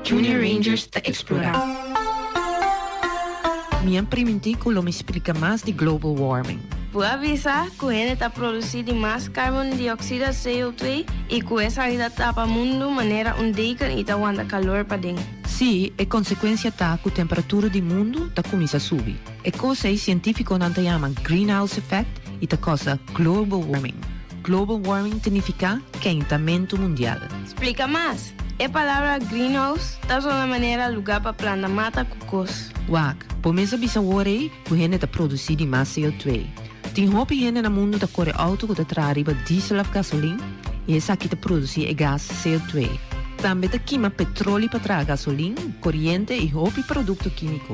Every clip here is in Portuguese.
Junior Rangers te explorar. Minha primintico me explica mais de global warming. Può avvisare che viene a produrre más carbon dioxide CO2 e che essa aida tapa mundo maneira deca e aguanta calor para dentro. Sì, è conseguenza che la temperatura del mondo comincia a subire. E cosa i scientifici non chiamano greenhouse effect e la cosa global warming. Global warming significa calentamiento mondiale. Explica mais. A palavra greenhouse está só na maneira lugar para plantar mata cocos. Wak, pomesa bisa worry que viene a produzir mais CO2. Tem hopi gente no mundo da corre auto que trariba diesel of gasolina e essa que produz gas CO2. Também da queima petróleo para trazer gasolina, corrente e hopi produto químico.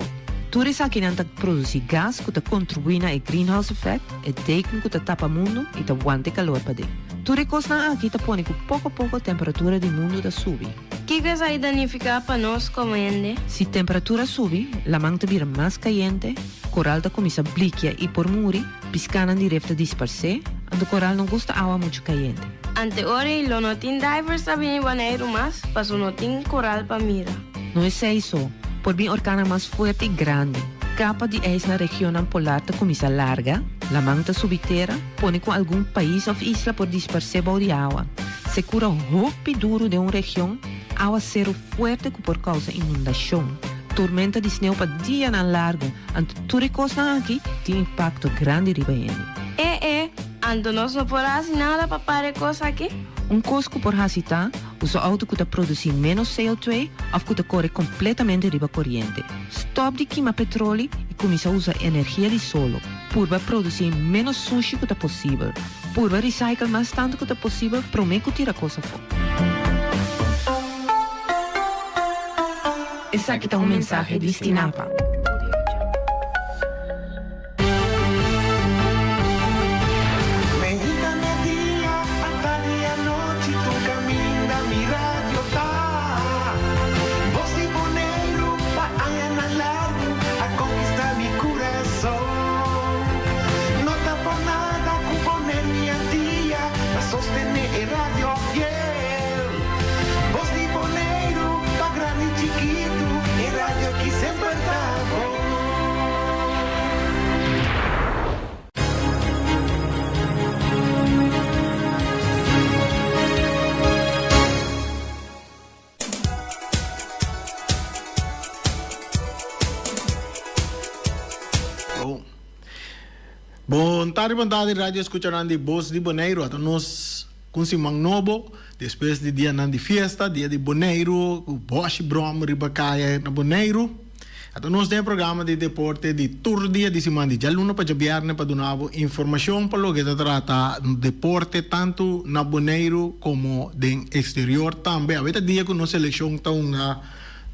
Tudo isso que não produz gas que contribui na greenhouse effect e teken que tapa mundo e aguanta calor para dentro. Tudo isso aqui põe que pouco a pouco a temperatura do mundo sube. O que isso aí danifica para nós como gente? Se a temperatura sube, a manta vira mais quente, coral começa a bliquear e por muri, piscando direto a dispersar, e o coral não gosta de água muito quente. Ante ora, lo não tem divers a vir banheiro mais, para não tem coral para mira. Não é isso, por bem orcana mais forte e grande. Capa de eis na região polar começa larga, a manta subterra, põe com algum país ou isla por dispersar de água. Se cura o hopi duro de uma região, água zero forte por causa de inundação. Tormenta de sneeuw para dia na largo, ante tudo coisa aqui tem impacto grande riba ele. Ante nós não podemos nada para parar coisa aqui? Cosco por hasita, usa auto que produz menos CO2 ou que corre completamente riba corrente. Stop de queima petróleo e começa a usar energia de solo. Purba produzir menos sushi que possível. Purba recycle mais tanto que possível, promete tirar coisa fora. Esse aqui é um mensagem destinado para Boa tarde, rádio escucharán de Voz de Bonaire. Até nós conseguimos novo, depois de dia de festa, dia de Bonaire, o Bosch Brom, Ribacaia na Bonaire. Até nós temos programa de deporte de todo dia de semana de aluno para jabiarne para donar informação para o que trata deporte tanto na Bonaire como no exterior também. A vezes dia que nós seleção está uma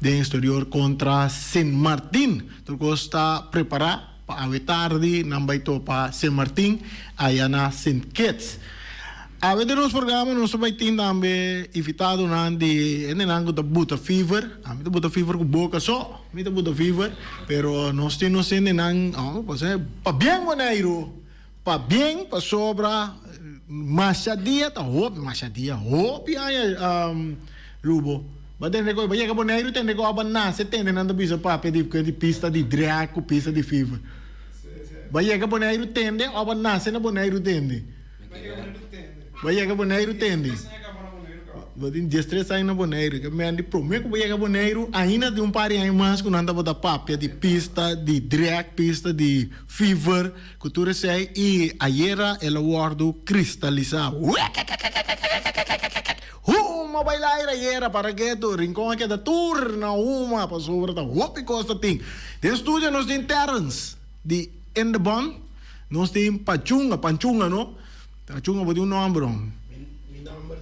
de exterior contra San Martín, tu está preparado para a tarde, nambay to pa San Martín, aí na St. Kitts. A ver nos programa, nós vai ter também invitado de nenango da Buta Fever, a mim da Buta Fever com boca só, mim da Buta Fever, pero nós temos nenang, pues pa bien Bonaire, pa bien, pa sobra, machadia, ta machadia, aí Lubo. Mas tem negócio, vai chegar Bonaire, tem negócio abanar, você tem nada bisa papo de pista de drag, pista de fever. Vai chegar Bonaire, tende, abanar, você na Bonaire tende. Vai chegar Bonaire, tende. Vai ter 13 anos na Bonaire, que me ande prometo que vai chegar Bonaire, ainda de par de anos mais que não anda botar papo de pista, de drag, pista de fever, que tu recebe, e ayer ela guardo cristalizado. Uma bailar era para que tu rincão aqui da turna uma para sobre da hopi costa tem. De estúdio nós tem Terrence de Endebon, nós tem Panchunga no? Panchunga pode nome bro. Mi nome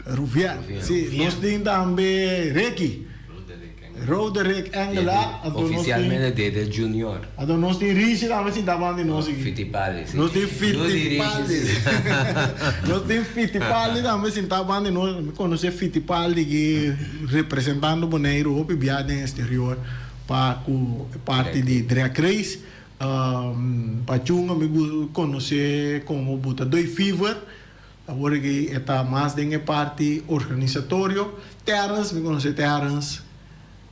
é Rufián. Sim, nós tem também Reiki. Roderick Angela, ufficialmente Dede Junior. Então nós tem Rishi também sim davanti nós aqui. Fittipaldi. Nós tem Fittipaldi. Nós tem Fittipaldi também sim davanti nós. Conhece Fittipaldi que representando Bonaire ou viagem exterior para parte de drag race. Pachunga me conhece como Buta Doi Fever. Agora que está mais de parte organizatório. Terrence, me conhece Terrence.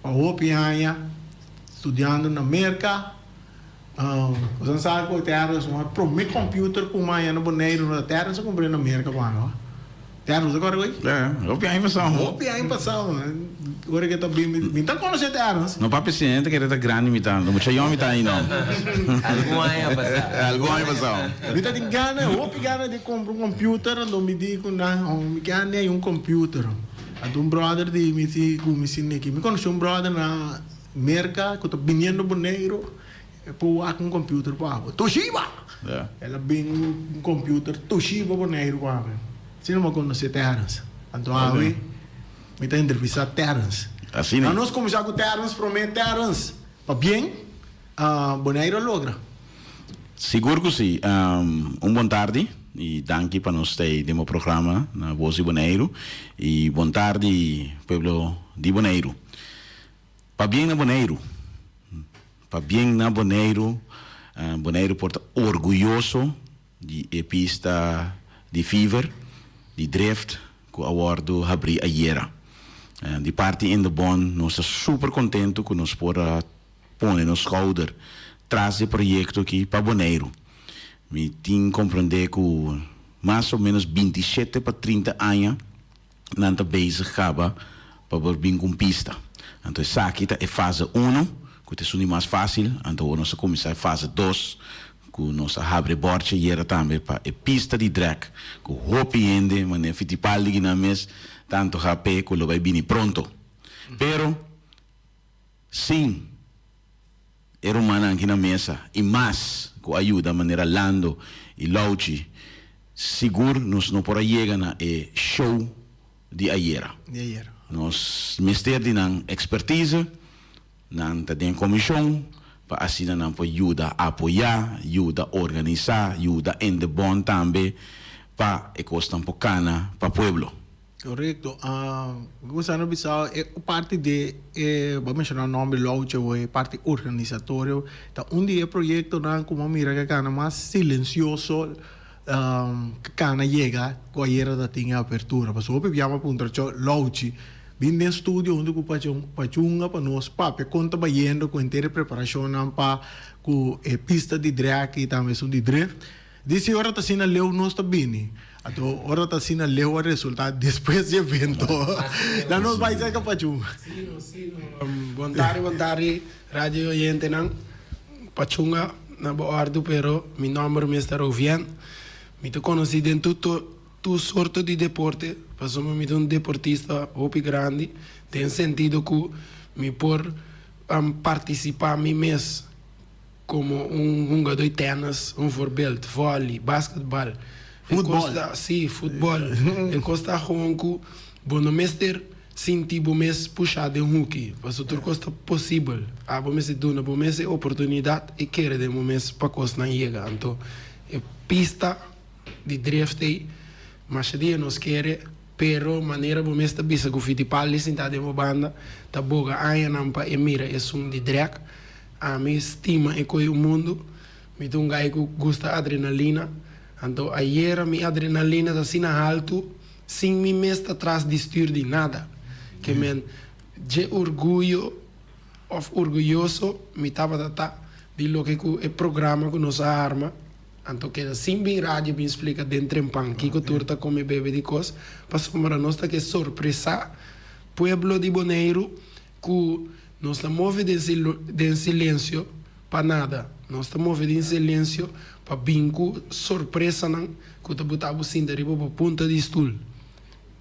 Opianha, estudando na América. Você sabe que o terra, para o meu computer, com uma na boneiro na terra, você comprei na América, mano. Terra, você agora, oi? Eu piano em passão. Opianha passado, agora que está bem, está conhecendo terra. Não para paciente que era grande imitando, não tinha homem aí não. Algum ano passado. Algum ano passado. Eu tenho gana, gana de comprar computer, não me digo não, me gana computer. Um brother de me aqui, me conhece brother na América, que está vindo boneiro, para computer para Toshiba. Ela vem computer Toshiba boneiro para se não me conhece Terrence, então me está entrevistando Terrence. Assim, né? Nós começamos com Terrence, promete Terrence, para bem, boneiro logra. Seguro que sim. Bom tarde e danke para nós ter demo programa na Voz de Boneiro e bom tarde pueblo de Boneiro. Para bem na Boneiro, Boneiro porta orgulhoso de pista de Fever, de Drift, com o award do Habri Ayera. De parte in de Bon, nós estamos super contentes que nós podemos pôr no schouder traz o projeto aqui para Boneiro. Me tem compreender que mais ou menos 27 para 30 anos não está bezig acaba para vir com pista. Então, essa aqui é fase 1, que é mais fácil. Então, nós começamos a fase 2, que nós abre borche e era também para a pista de drag, que o hopi ende, mas é fitipal de na mes, tanto HP que lo vai vir pronto. Pero, sim, era humana aqui na mesa e mais com ajuda a maneira Lando e Lauchi seguro nós não por chegar na show de Ayera. Nós mister de nan expertise nan tem comissão para assim nan para ajuda a apoiar, ajuda a organizar, ajuda em de bom também para costa um poucana para pueblo. Correto. Gostando de saber, parte de, vamos mencionar o nome Laucha, parte organizatória. Então, dia projeto não como mira que cana mais silencioso, que cana chega, com a era da tinha abertura. Mas o que chama punto Lauchi, vim no estúdio onde o pachunga para nós, papi, conta bayendo com inteira preparação para com pista de drag e também de drift. Disse hora tá sina leu nós tá bem. Então, hora tá sina leu o resultado depois do evento. Lá nós vai ser capachunga. Sim. Bom tarde, rádio oyente nang Pachunga na boardo pero mi nome é Mr. Ovian. Me te conheci em tu sorte de deporte, passou me deportista hopi grande, tem sentido que me por participar mi mês como jogador de tênis, voorbeeld, vôlei, basquetebol. Futebol? Sim, futebol. Costa ronco, bom mister senti bom mês puxar de hockey, mas o turco está possível. Bom mês é duna, bom mês é oportunidade e querer de bom mês para costa não chega. Então, pista de drift mas dia nós quer pero maneira bom mês tá bisa com Fittipaldi sentado em uma banda, tá boga aia nampa e mira é som de drag. A minha estima é que o mundo me dá gai que gosta adrenalina. Então, ayer minha adrenalina está assim alto, sem me mesmo atrás de styr de nada. Que men, de orgulhoso, me estava de lo que é programa que nos arma. Então, que assim bem rádio me explica dentro em pan, que turta come bebe de coisa, passou para nós que surpresa, pueblo de Boneiro, que nós estamos movendo de silêncio para nada. Nós estamos movendo em silêncio para bingo, surpresa, que está botando assim, derriba para ponta de stool.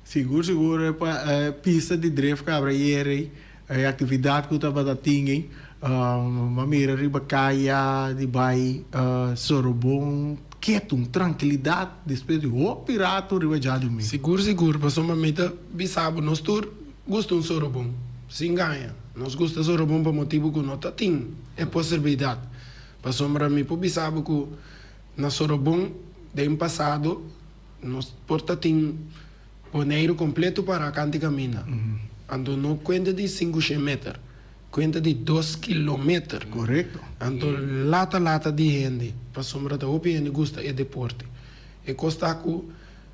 Seguro, é pista de drift, cabra, atividade que estava da tinha, mamira, ribacaia, de bai, sorobom, quieto, tranquilidade, depois de pirata, ribajado mesmo. Seguro, passou uma meta, bisabo, nós gostamos de sorobom, se ganha. Nós gostamos de sorobom por motivo que nós temos, é possibilidade. Passou para mim, por bisabo, que na sorobom, de passado, nós portamos Boneiro completo para a cante camina. Então, não conta de 500 metros, conta de 2 quilômetros. Correto. Então, lata de gente, para sombra da opinião, gosta é deporte. E costa que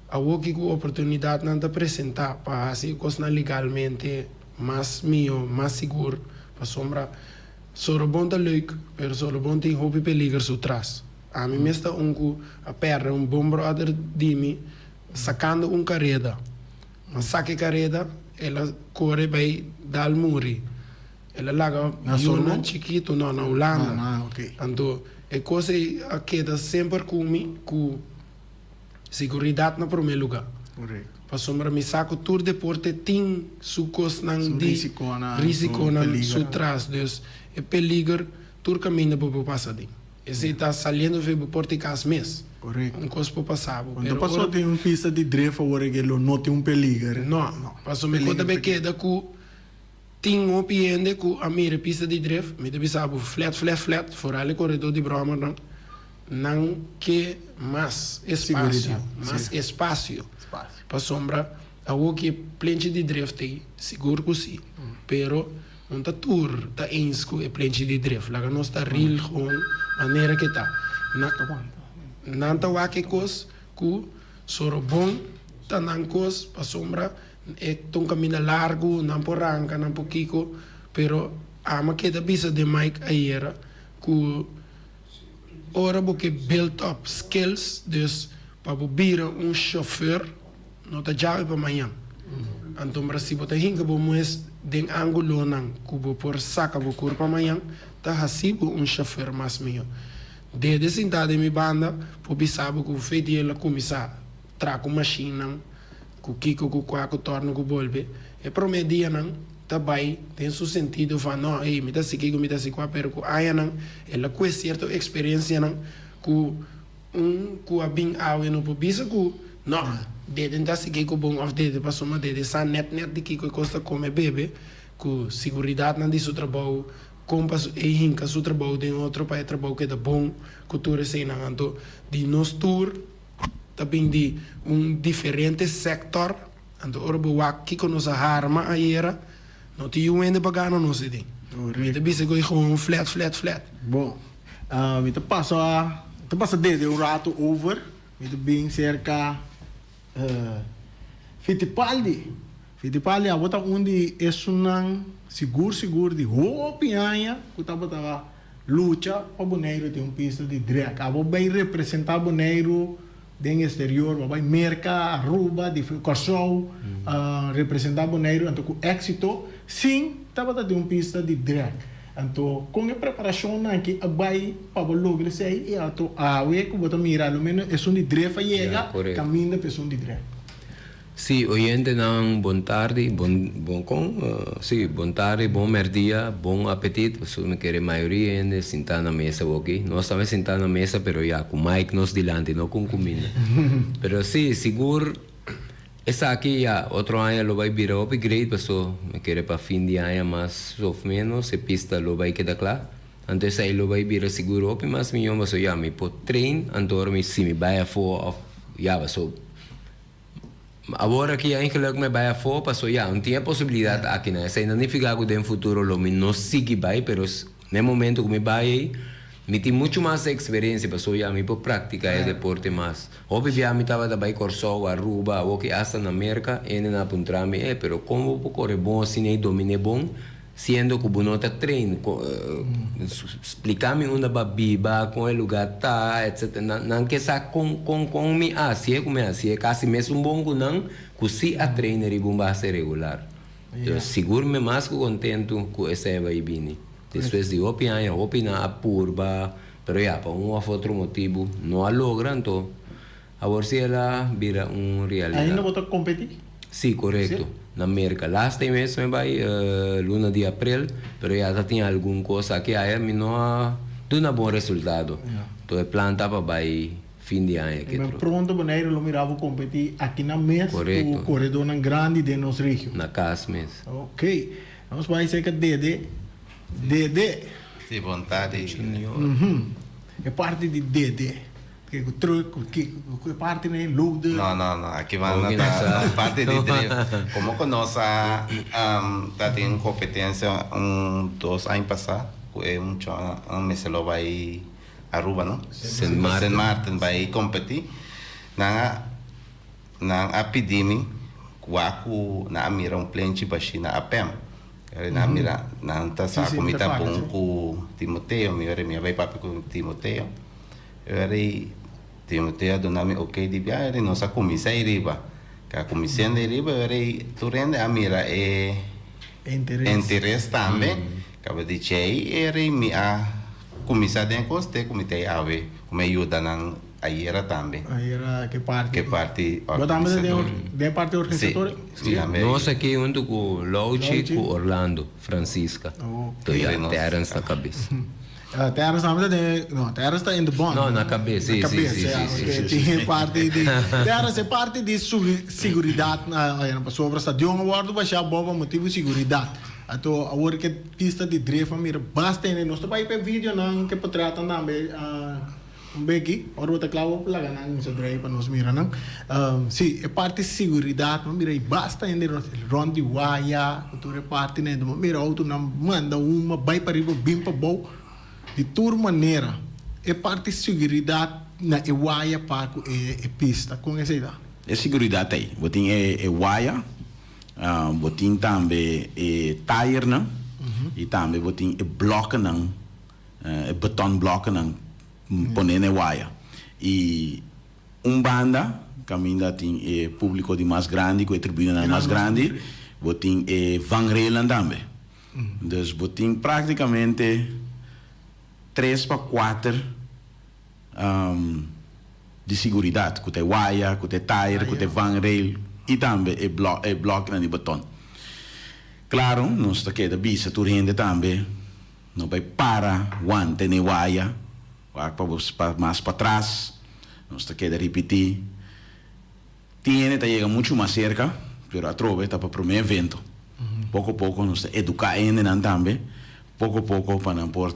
a oportunidade não te apresentar para assim, costa legalmente, mais mio, mais seguro, para sombra, soro bom tá leuk, pero soro bom tem hobby peligros atrás. A mim mesta a perna, bom brother de mim, sacando carreta. Mas saque carreta, ela corre vai dar muri. Ela larga Solo? chiquito, não, na Holanda. Ok. Então, é coisa que queda sempre comigo, com segurança no primeiro lugar. Correto. Para sombra me saco todo deporte tem su coisa não Su de risco na su trás, dus é peligro todo caminho para passar de. Esse está saliendo ver deporte cas mês. Correto. Coisa para passar. Quando passou tem uma pista de drift agora que ele não tem peligro. Não. Passou me conta bem que da ku tem opiende ku a minha pista de drift, me deve saber flat, fora o corredor de Brahma não que mais espaço, mais espaço. Para sombra, a o que planche de drift aí, seguro que sim. Pero não tá tour, tá insco e planche de drift. Lá não está real com maneira que tá. Não tá o que coisa que soro bom, tá não coisa para sombra é um caminho largo, não por arranca, não por kiko, pero ama que da bisa de Mike ayer que ora porque build up skills, dus para bira chauffeur não tá já para amanhã. Então, se você hinga bo moes den ângulo não, cubo por saca bo corpo amanhã, tá hasibo chauffeur mais meu. Desde sentada em minha banda, por bisabo que o feito ela começar traco machine com kiko com quaco torno com bolbe. E para mim dia não tá bem, tem seu sentido fa não, ei, me dá se kiko me dá se qua pero com aí não, ela com certa experiência não, com com a bem ao e no por bisa com não. Dede da se kiko bom of dede passou uma dede sa net de kiko costa come bebe com segurança não disso trabalho compas e hinca su trabalho de outro país trabalho que é bom cultura sem não ando de nos tour também de diferente sector ando orbo wa kiko nos harma ayer não tinha ainda pagando não se tem me te bise goi gewoon flat Bom, me te passa desde rato over, me te bem cerca Fittipaldi a bota onde é um seguro de roupa que tá luta para Bonaire tem pista de drag. A bem representar Bonaire den exterior, vai merca, Aruba, de Corsol, representar Bonaire, então com êxito, sim, tá tem pista de drag. Então, com a preparação aqui, vai para o lugar sei e a que bota mirar, ao menos é de drag chega, caminho da pessoa de drag. Sì, oyente nan buon tardi, buon tardi, buon merdia, buon appetito. Sono che la maioria ende senta na mesa aqui. Nós estamos sentados na mesa, pero ya com Mike nos dilante, não com comida. Pero sí, seguro, essa aqui ya, outro ano lo vai virar upgrade, pessoal, me quer para fim de ano mais ou menos, se pista lo vai quedar claro. Antes aí lo vai virar seguro up, mas me chama so ya, me put train, andor me se me vai a for, ya, pessoal. Agora que eigenlijk me vai a for, passou já, não tinha possibilidade aqui, né? Se ainda nem ficar com o futuro, lo me não sigue vai, mas no momento que me vai, me tem muito mais experiência, passou já, me pode praticar o deporte mais. Óbvio, já me estava também Corsol, Aruba, ou que hasta na América, ainda não apontar-me, pero como vou correr bom, assim, nem domine bom, sendo que o bonota treino, explicar-me onde vai biba, com o lugar tá, etc. Não que sa com me assim, é como é assim, é quase mesmo bom que não, que se a trainer e bomba ser regular. Então, seguro-me mais que contento com essa vai vir. Depois de opinar a purba, pero já, para um ou outro motivo, não a logra, então, agora se ela vira realidade. Ainda vou competir? Sim, correto. Sim? Na América. Last time me vai luna de abril, pero já tinha alguma coisa que aí me não deu um bom resultado. Então, planta para vai fim de ano. Mas pronto, Bonaire, lo mirava competir aqui na mesa, o corredor grande de nossa região. Na casa mesmo. Ok. Vamos vai ser que Dede. Sim, vontade. É parte de Dede. Que parte né lude. Não, aqui vai na parte de drift. Como que nós tá tendo competência 2 anos passados, é muito mês lo vai Aruba, não? Saint Martin vai competir. Na epidemia, quando na mira planche baixi na APEM. Ere na mira nanta sa Sì, comita te fa, bon sì. cu Timoteo, mi vai papi con Timoteo. Ere Timoteo donami ok di via, ere non sa comisa riba. Ka comisione riba ere tu rende a mira interesse também. Acaba de dizer, ere mi a comisa den coste comite ave, come aiuta nan aiera também. Aí era que parte? Que parte Botamos de parte organizadora? Sì, também. Nós aqui junto com Lauchi e com Orlando, Francisca. Oh. Então, já Ele terras na cabeça. Terra está não, terra está in the bond. Não, na cabeça, Na sim, cabeça, sim, é, sim, ok. sim, Tinha parte de terra é parte de seguridade na sobre esta de um acordo vai ser bom motivo de seguridade. Então, agora que pista de drift mira basta né nós vai para vídeo não que potrata também aqui, ora outra clavo para lá não se drive para nós mira não. Sim, é parte de seguridade, mira e basta ainda rond de wire, outra parte né, mira auto não manda uma vai para riba bem para bom de toda maneira. É parte de seguridade na wire para a pista, com essa ideia. É seguridade aí. Botin é wire, botin também é tire não, e também botin é bloco não, é beton bloco não, poner na wire. E banda caminha tem é público de mais grande, com a tribuna mais grande, botin é vangrail também. Então botin praticamente 3 para 4 de seguridade, com o wire, com o tire, com o vangrail e também é bloco de beton. Claro, nós está aqui da bisa, tu rende também, não vai para guante nem wire, mais para trás, nós está aqui da repetir. Tiene, chega muito mais cerca, pero a trove está para o primeiro evento. Pouco a pouco, nós está educar ainda também, pouco a pouco para não pôr.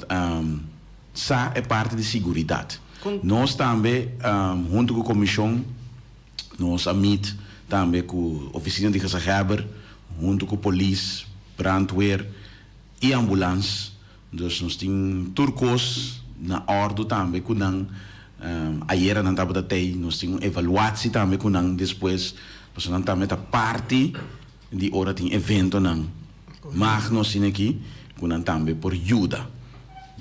Essa é parte de segurança. Nós também, junto com a comissão, nós amit também com a oficina de Gezageber, junto com a polícia, brandweer e ambulância. Então, nós temos turcos na ordem também, com ayer não estava da TEI, nós temos avaliação também com depois, nós também a parte de hora tem evento não. Mas nós temos aqui, com também por ajuda.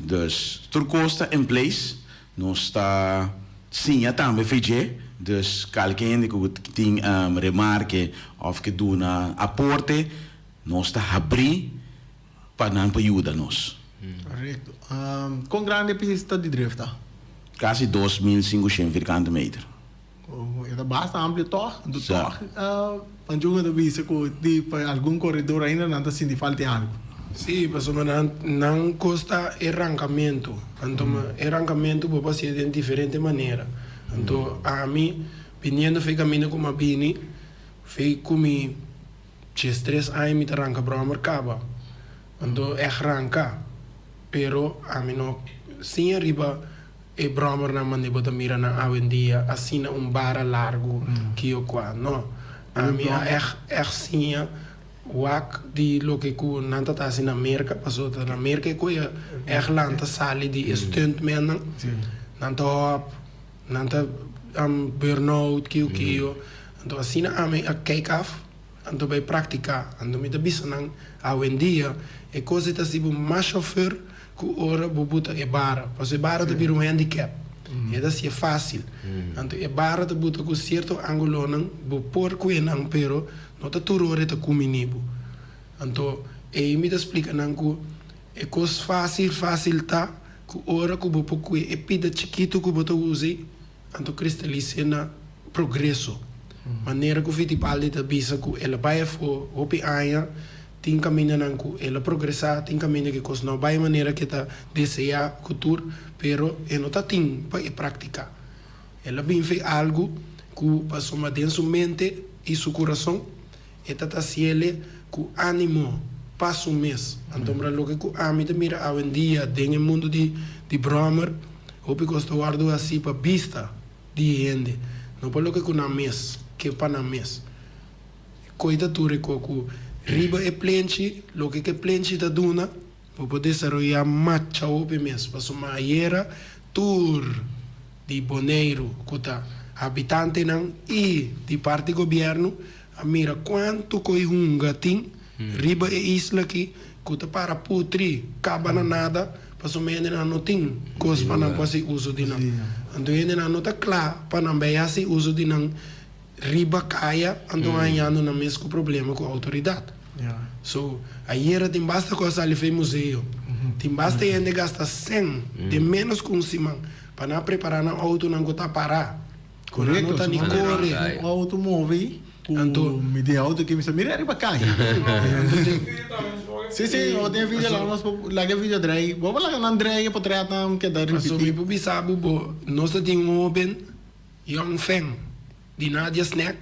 Dus turcosta in place, nós está sim também feito, dus qualquer que tem remarque ou que do na aporte, nós está abrir para não ajuda nós. Correto. Com grande pista de drift, Quase 2.500 metros. É bastante amplo toch, do Sim. toch. Anjunga da visa com tipo algum corredor ainda não está sentindo falta de algo. Sí, pues não custa arrancamento. Então, arrancamento pode ser de diferente maneira. Então, a mim, viniendo fui caminho com a Bini, fui comi 3 anos me arranca para o mercado. Então, arranca, pero a mim não, sim arriba, e bromer na maneira de mirar na avenida, assim barra largo que eu qua, não. A mim sim wak di loke ku nanta ta sin Amerika paso ta Amerika ku ya lanta sali di stuntmen nanta hop nanta burnout kiyo anto asina ame a cake off anto bei pratica anto mi da bisa nang awendia e cose ta sibu ma chauffeur ku ora bubuta e bara paso e bara ta biru handicap e da si è facile anto e bara ta buta ku certo angolo nang bu por ku nang pero nota turore ta kuminibu. Anto e mi da explica nanku e cos fácil tá ku ora ku bo poku e pida chiquito ku boto usi anto cristalize na progresso. Maneira ku fiti paldi da bisa ku ela vai fo opi aya tin caminha nanku ela progressa tin caminha que cos no vai maneira que ta deseja cultura pero e nota tin pa e prática. Ela bem fez algo ku passou ma dentro sua mente e seu coração e tata siele ku ánimo passo mês então para lo que ku amita mira hoje em dia dentro do mundo de bromer hope costa guardo assim para vista de gente não para lo que ku na mês que para na mês coisa ture ku riba e plenchi lo que plenchi da duna para poder desarrollar macha hope mês passo ma era tour de Bonaire kuta habitante nan e de parte governo mira quanto coi hunga tem Riba e isla aqui, kuta para putri, caba na nada, passo meio na não tem, coisa para não quase uso de não. Então ele não tá claro, para não bem assim uso de não, riba caia, então ganhando na mesmo problema com a autoridade. So, aí era tem basta coisa ali fez museu, tem basta ainda gasta 100, de menos com cima, para não preparar na auto não tá parar. Correto, não tá nem corre. o automóvel, Anto- me deu auto que me disse, mira, riba cai. Sim, eu tenho vídeo lá, mas lá que vídeo Andrei, vou lá com Andrei para tratar que dá Mas repetir. sobre o sabe, nós temos um open, young fan, de Nadia Snack,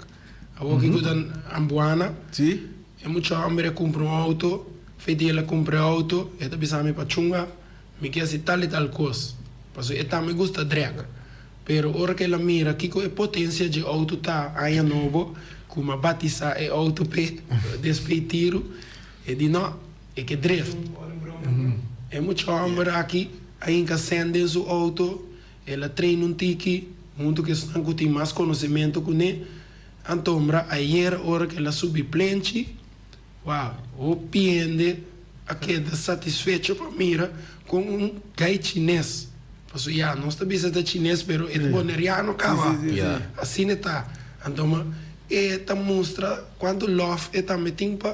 a outra que dan ambuana, Sim. é muito hambre comprar um auto, feito ela comprar auto, é também sabe para chunga, me quer se tal e tal coisa, mas é também gosta drag, pero ora que ela mira que a potência de auto tá aí novo, como a batiza é auto pe despeitiro, e de não, é que drift. É muito hambre aqui, aí que acende o auto, ela treina um tiki, muito que estão com mais conhecimento com ele, antombra, aí era hora que ela subi plenty, uau, o piende, aquele satisfeito para mira, com um gai chinês. Passo, já, nós também somos chinês, pero é boneriano, cara. Assim está. Então, é mostra quando love é também tempo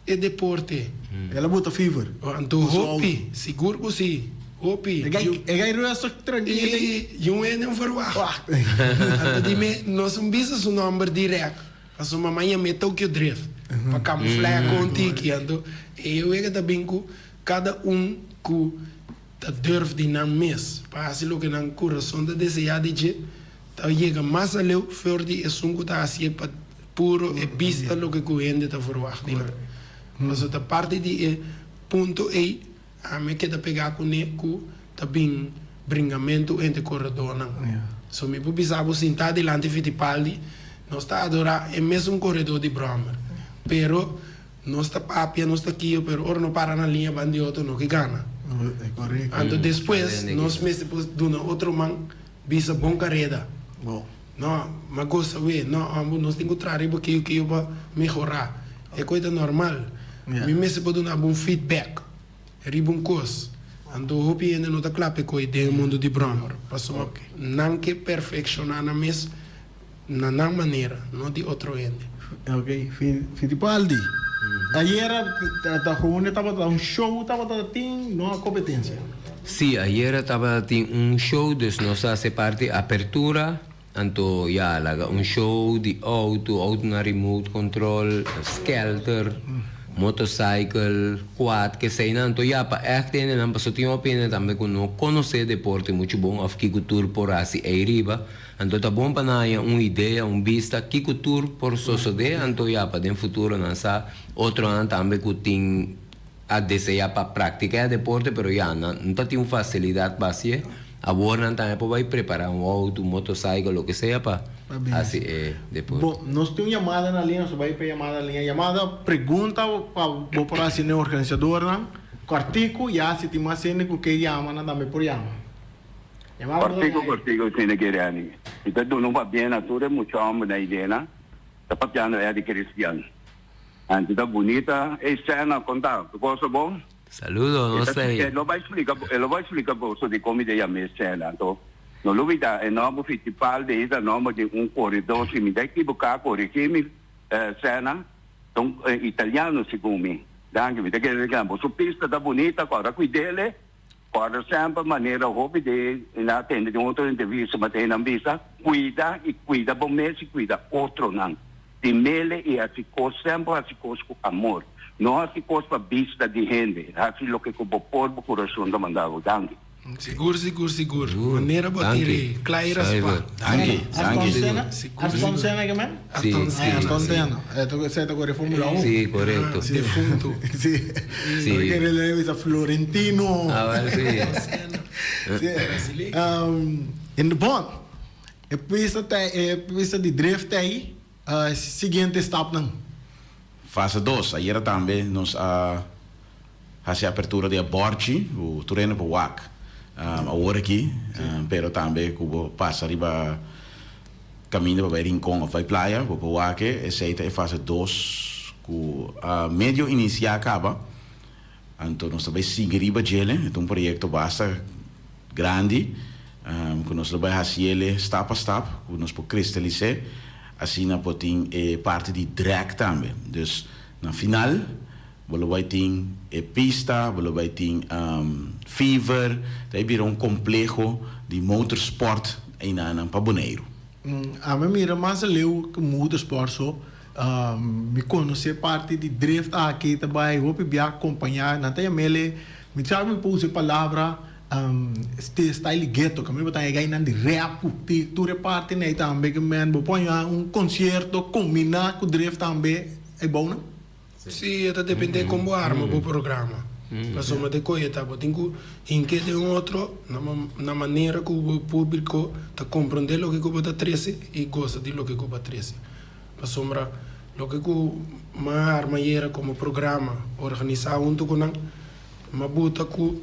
é deporte. Ela bota fever. Então, hopi, seguro que sim. Hopi. É gai resto tranquilo. E um é não verwacht. Então, dime, nós não vimos o nome direto. Mas uma manhã me Tokyo Drift. Para camuflar contigo. Então, eu é que também com cada que durf de não mes. Para assim, o que não coração da desejar de então chega mais a leu, forte é sungo tá assim para puro é vista o que coende tá verwacht. Mas a parte de ponto aí, a me queda pegar com ele com também bringamento entre corredor não. So me publicava sentar delante de Fittipaldi, nós está adorar é mesmo corredor de Brommer. Pero nós está papia, nós está aqui, pero ora não para na linha bandioto não que gana. É correto. Então depois nós mesmo dona outro man bisa bom carreira. Bom. Não, mas gosta não, nós temos que trazer porque eu vou melhorar. É coisa normal. Me mesmo pode dar um feedback. É um coisa. Então eu ainda não está claro que é o mundo de Brommer. Passou não que perfeccionar na mesma na maneira, não de outro ende. Ok, Fittipaldi. Ayer estava um show, estava tem uma competência. Sí, ayer estaba un show, dus nos hace parte apertura, anto ya laga un show de auto na remote control, skelter, motorcycle, quad, que sei na, anto ya pa echt en en paso tiempo pene también con no conocer deporte mucho bom, of kiko tour por así aí riba, anto tá bom pa na uma ideia, vista, kiko tour por sosode, anto ya pa den futuro nasa outro ano também que tem a desejar para praticar deporte, pero ya não tem uma facilidade para ser. Agora também pode preparar um auto, motorcycle, o que seja para assim depois. Bom, nós temos chamada na linha, só vai para chamada na linha. Chamada pergunta para por assim no organizador, não? Cortico, já se tem mais cena que chama, não também por chama. Cortico, sem querer. Então não vai bem na toda muito homem na ideia, tá papando é de cristiano. Antes da bonita, é cena contar, gosta bom? Saludo, não sei. Ele vai explicar você de como ideia me cena, então. Não duvida, é nome Fittipaldi, é nome de corredor, se me dá que buscar corrigir cena, então italiano segundo. Danke, me dá que reclamar, sua pista da bonita, agora cuidele, agora sempre maneira hobby de na atende de outra entrevista, mas tem ambisa, cuida bom mês e cuida outro não. De mele e assim coisa sempre assim coisa com amor, não assim coisa para vista de gente, assim o que com o povo coração da mandava, danke. Seguro. Maneira bater, clara spa. Aston Senna que men? Aston Senna. Você está com Fórmula 1? Sim, correto. Defunto. Sim. Porque ele é Florentino. Ah, sim. Bom, a pista de drift aí, seguinte stop não. Fase 2, ayer também nós fazia a abertura de Borchi, o terreno para o WAC. Agora aqui, pero também cubo passa riba caminho para Rincón ou vai praia, para o WAC, essa é fase 2, ku medio iniciar acaba. Então nós vai seguir riba gele, é um projeto basta grande, que nós vai fazer step a step, que nós podemos cristalizar, assim na potem parte de drag também. Dus na final, você vai ter pista, você vai ter fever, daí vira complexo de motorsport aí na Bonaire. A mim mira mais leu que motorsport só. Me conhecer parte de drift aqui também, vou pedir acompanhar, não tem mele, me sabe pôr palavra este style ghetto, que me botar aí na de rap, tu reparte né também que me põe concerto combinar com drift também é bom não? Sim, até depende como arma o programa. Mas uma de coisa tá, tenho que de outro na maneira que o público tá compreender o que o bota 13 e gosta de lo que o bota 13. Mas sombra lo que uma arma era como programa organizar junto com nós, mas bota que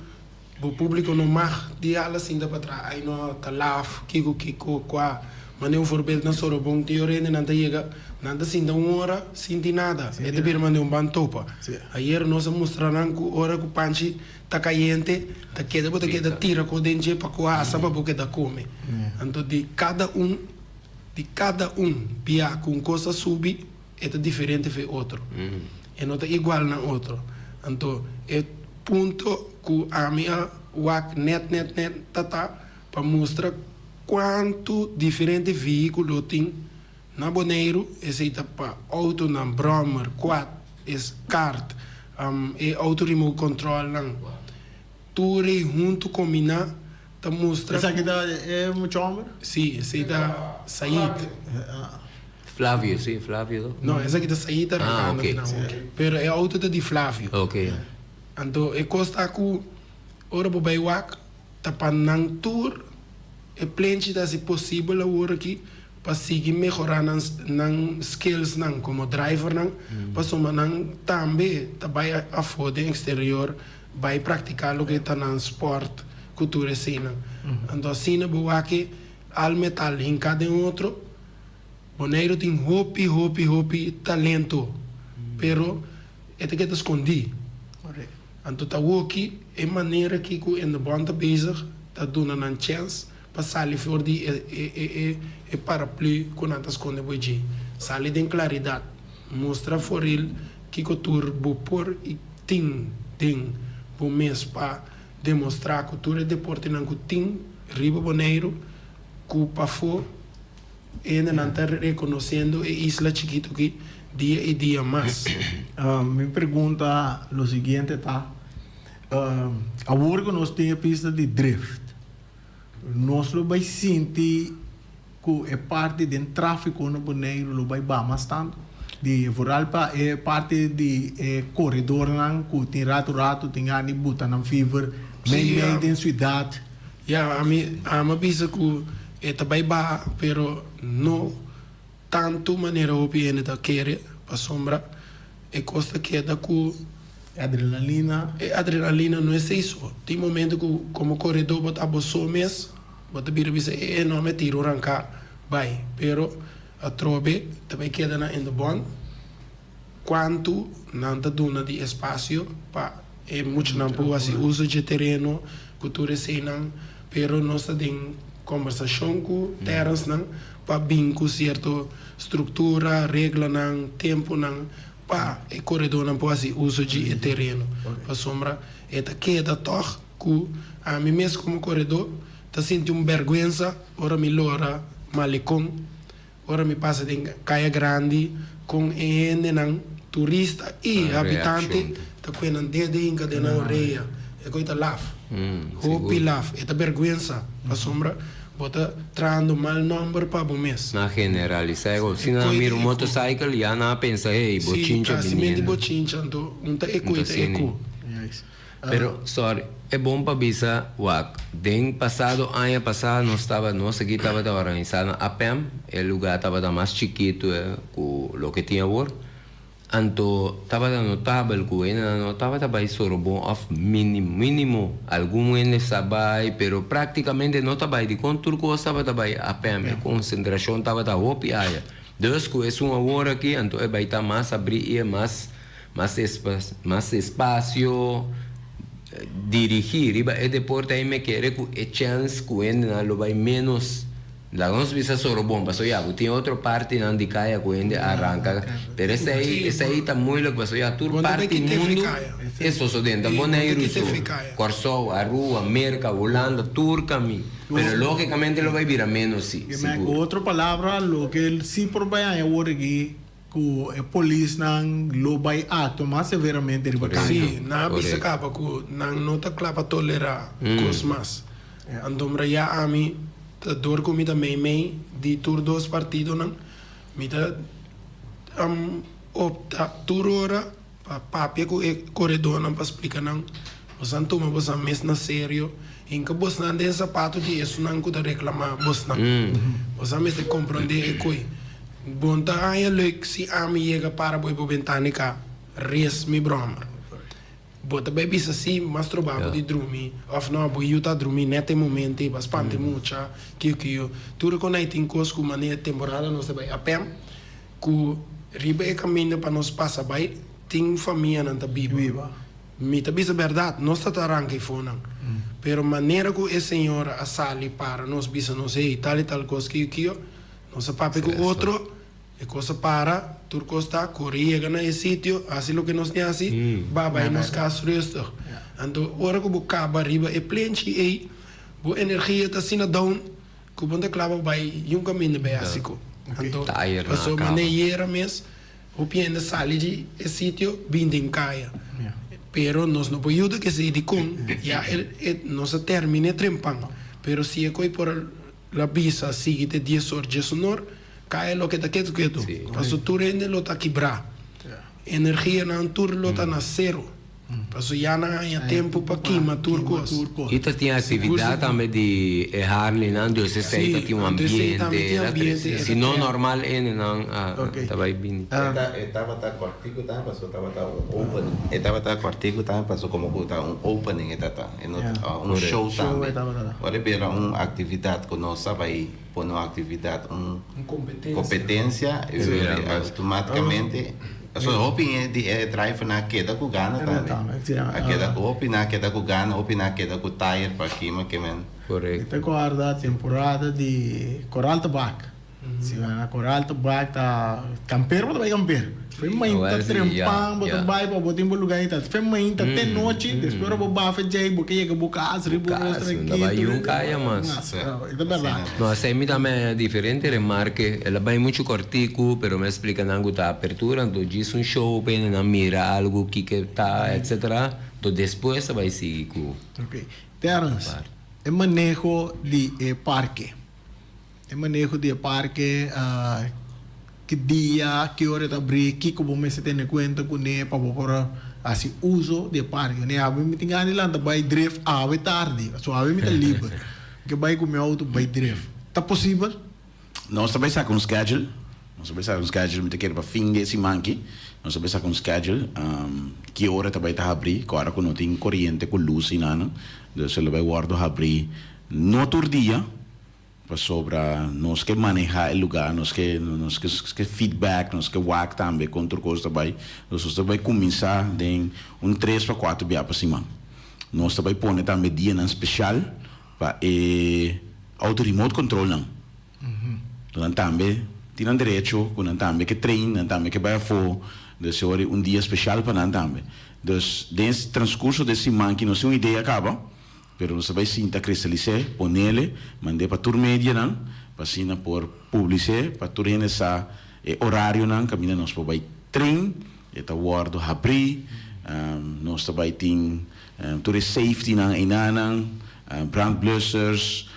o público não mais de alas ainda para trás, aí não tá laugh, kiko qua, mas nem voorbeeld na soro bom teoria nem nada chega, nada sinta hora, sinti nada, é de bir mande bantopa. Ayer nós mostraram que hora que o panchi tá caliente, tá queda tira com dente para coar, para porque da come. Então de cada um pia com coisa subir é diferente de outro. E não é igual na outro. Então é ponto que a minha WAC net tata para mostrar quanto diferente veículo tem na Bonaire, esse para auto na Brommer, quad, es kart, e auto remote control não. Tudo junto combinar ta mostra. Essa aqui é muito homem? Sim, esse da Said. Flávio, sim, Flávio. Não, essa aqui da Said era ok. Pero é auto de Flávio. Ok. Então, é costa que ora bo bai wak ta panang tour é plenty da se possível agora aqui para seguir melhorar nan skills nan como driver nan para soma nan também ta vai a fora exterior vai praticar o que tá nan sport cultura cena. Então assim bo wak al metal em cada outro Bonaire tem hopi talento pero é que tá escondido. Então tá aqui é maneira que o in de banda bezig tá dando uma chance para sair fora de é paraplu com as esconde boji sair de claridade mostrar for ele que o tour bo por e tem bo mês para demonstrar que o tour é deporte não tem riba Bonaire que para for ainda não está reconhecendo a isla chiquito que dia e dia mais. Me pergunta o seguinte, tá? Agora que nós temos a pista de drift, nós vai sentir que é parte do tráfego no Bonaire, lo vai bastante. De Voralpa é parte de corredor que tem rato tem ani buta na fever, meio da cidade. A mim pensa que é também bom, pero não tanto maneira o piano da querer para sombra é costa que é da cu adrenalina não é isso tem momento que como corredor bota só mês bota bira bisa não me tiro arrancar vai pero a trobe também queda na in the bond quanto não tá dando de espaço para é muito não pode assim uso de terreno cultura cena pero nós tem conversação com terras não para bem com certa estrutura regra não tempo não para o corredor não pode assim uso de terreno para sombra é da queda toch que a mim mesmo como corredor tá sentindo vergonha ora me lora malecão ora me passa de caia grande com não turista e habitante tá com um dedo em cada na orelha é coisa laf hopi laf é da vergonha para sombra bota trando mal número para o mês. Na generalizar, se não mira um motorcycle, já não pensa, ei, bochincha menina. Sim, bochincha, então, não tá eco. Pero, sorry, é bom para bisa, wak. Den passado, ano passado, nós aqui estava organizando a PEM, o lugar estava mais chiquito, com o que tinha agora. Anto estava notável que ainda não estava trabalhando só bom of mínimo algum ainda sabai pero praticamente não estava de controle que estava trabalhando a PM concentração estava da hopi aí Dus, que es una hora aquí, entonces va a estar más abrir más espacio, dirigir. Y el deporte ahí me quiere que chance que lo va menos. La nos visa solo bomba, so ya, tiene otra parte en de cae que arranca. Pero ese ahí está muy lo que pasó ya, toda parte del mundo. Eso so dentro, Bonaire, Corsó, Aru, América, Holanda, Turcami. Pero lógicamente lo va a vivir a menos, sí. Otra palabra, lo que el sí por vaya ahora aquí, que el policía lo va a actuar más severamente. Sí, nada bisa capa que no está clapa tolerar cosas más. Andom ya a mí door comida mei di tour dos partidos nan mita opta tour ora papia ku corredor nan pa explica nan bosan toma bosan mes na sério inka bosan de sapato de isso nan ku da reclamar bosan bosan mes de compreender coi bonta ai leuk si ami chega para boi bentanica res mi brommer bota bem bisa assim, mas trabalho de dormir, of não, boi eu tá dormir nesse momento, bastante mucha, que tudo quando aí tem coisas com maneira temporada nós vai a pé, que riba é caminho para nós passar vai, tem família não tá viva, me tá bisa verdade, nós tá arranca e fona, pero maneira que a senhora a sali para nós bisa não sei tal e tal coisa que nós papai com outro e coisa para turco está corriendo en ese sitio así lo que nos tiene así baba y nos caso esto ando ahora que buscaba arriba e plenchi e bu energia está sina down que bonde clava vai um caminho básico ando passo maneira mes o piende sali de esse sitio binding caia pero nos no puede que se con ya no se termine trempan pero si é coi por la visa sigue de 10 horas sonor cae lo que está quieto. Paso tu rende lo está quebrar. Energía no tur lo está na cero. Paso ya no hay tiempo para queimar turcos. E tem atividade também de Harley, não? Então você tem um ambiente. Se não normal, não está bem. Estava tá cortico também, passou estava tá open. Estava tá cortico também, passou como que tá opening estava show também. Olha para uma atividade que nós vai por uma atividade competência automaticamente. So hoping drive na queda ku gana também. A queda ku hoping na queda ku gana, hoping na queda ku tire para queima que men. Correto. Esta guarda temporada de Coral Tabac. Se vai na Coral Tabac tá camper, mas vai camper. Foi muito trempang, botar vai para botar em lugar aí tá. Foi muito até noite, depois eu vou bafa jay, porque chega boca asri, boca aqui. Vai um caia mas. É verdade. No, a mí também é diferente remarque, ela vai muito cortico, pero me explica nango tá apertura, então diz um show, bem na mira algo que tá, etc. Então depois vai seguir com. Ok. Terence, é manejo de parque. É manejo de parque, que dia, que hora de abrir, que como me se tem em conta com ele para poder assim uso de parque. Né, a mim tem ganho lá, vai drift à tarde, só a mim tá livre, que vai com meu auto vai drift. Tá possível? Nós também está com um schedule, me te quer para fim desse manque. Nós também está com um schedule, que hora também tá abrir, agora que não tem corrente com luz e nada, então ele vai guardar abrir no outro dia. Para nós que manejar o lugar, nós que feedback, nós que work também contra coisa também, nós também começar em 3 para 4 dias para cima. Nós também põe também dia especial para auto remote control não. Então também tem direito, quando também que treina, também que vai for, desse hora dia especial para nós também. Então nesse transcurso desse manque, nós uma ideia acaba. Pero nós vai sinta cristalizar, ponele, mandei para turma média não, para sina por publicar, para turma essa horário não, caminha nós para vai trem, eta guardo abrir, nós também tem turma safety não, inanang, brand blussers,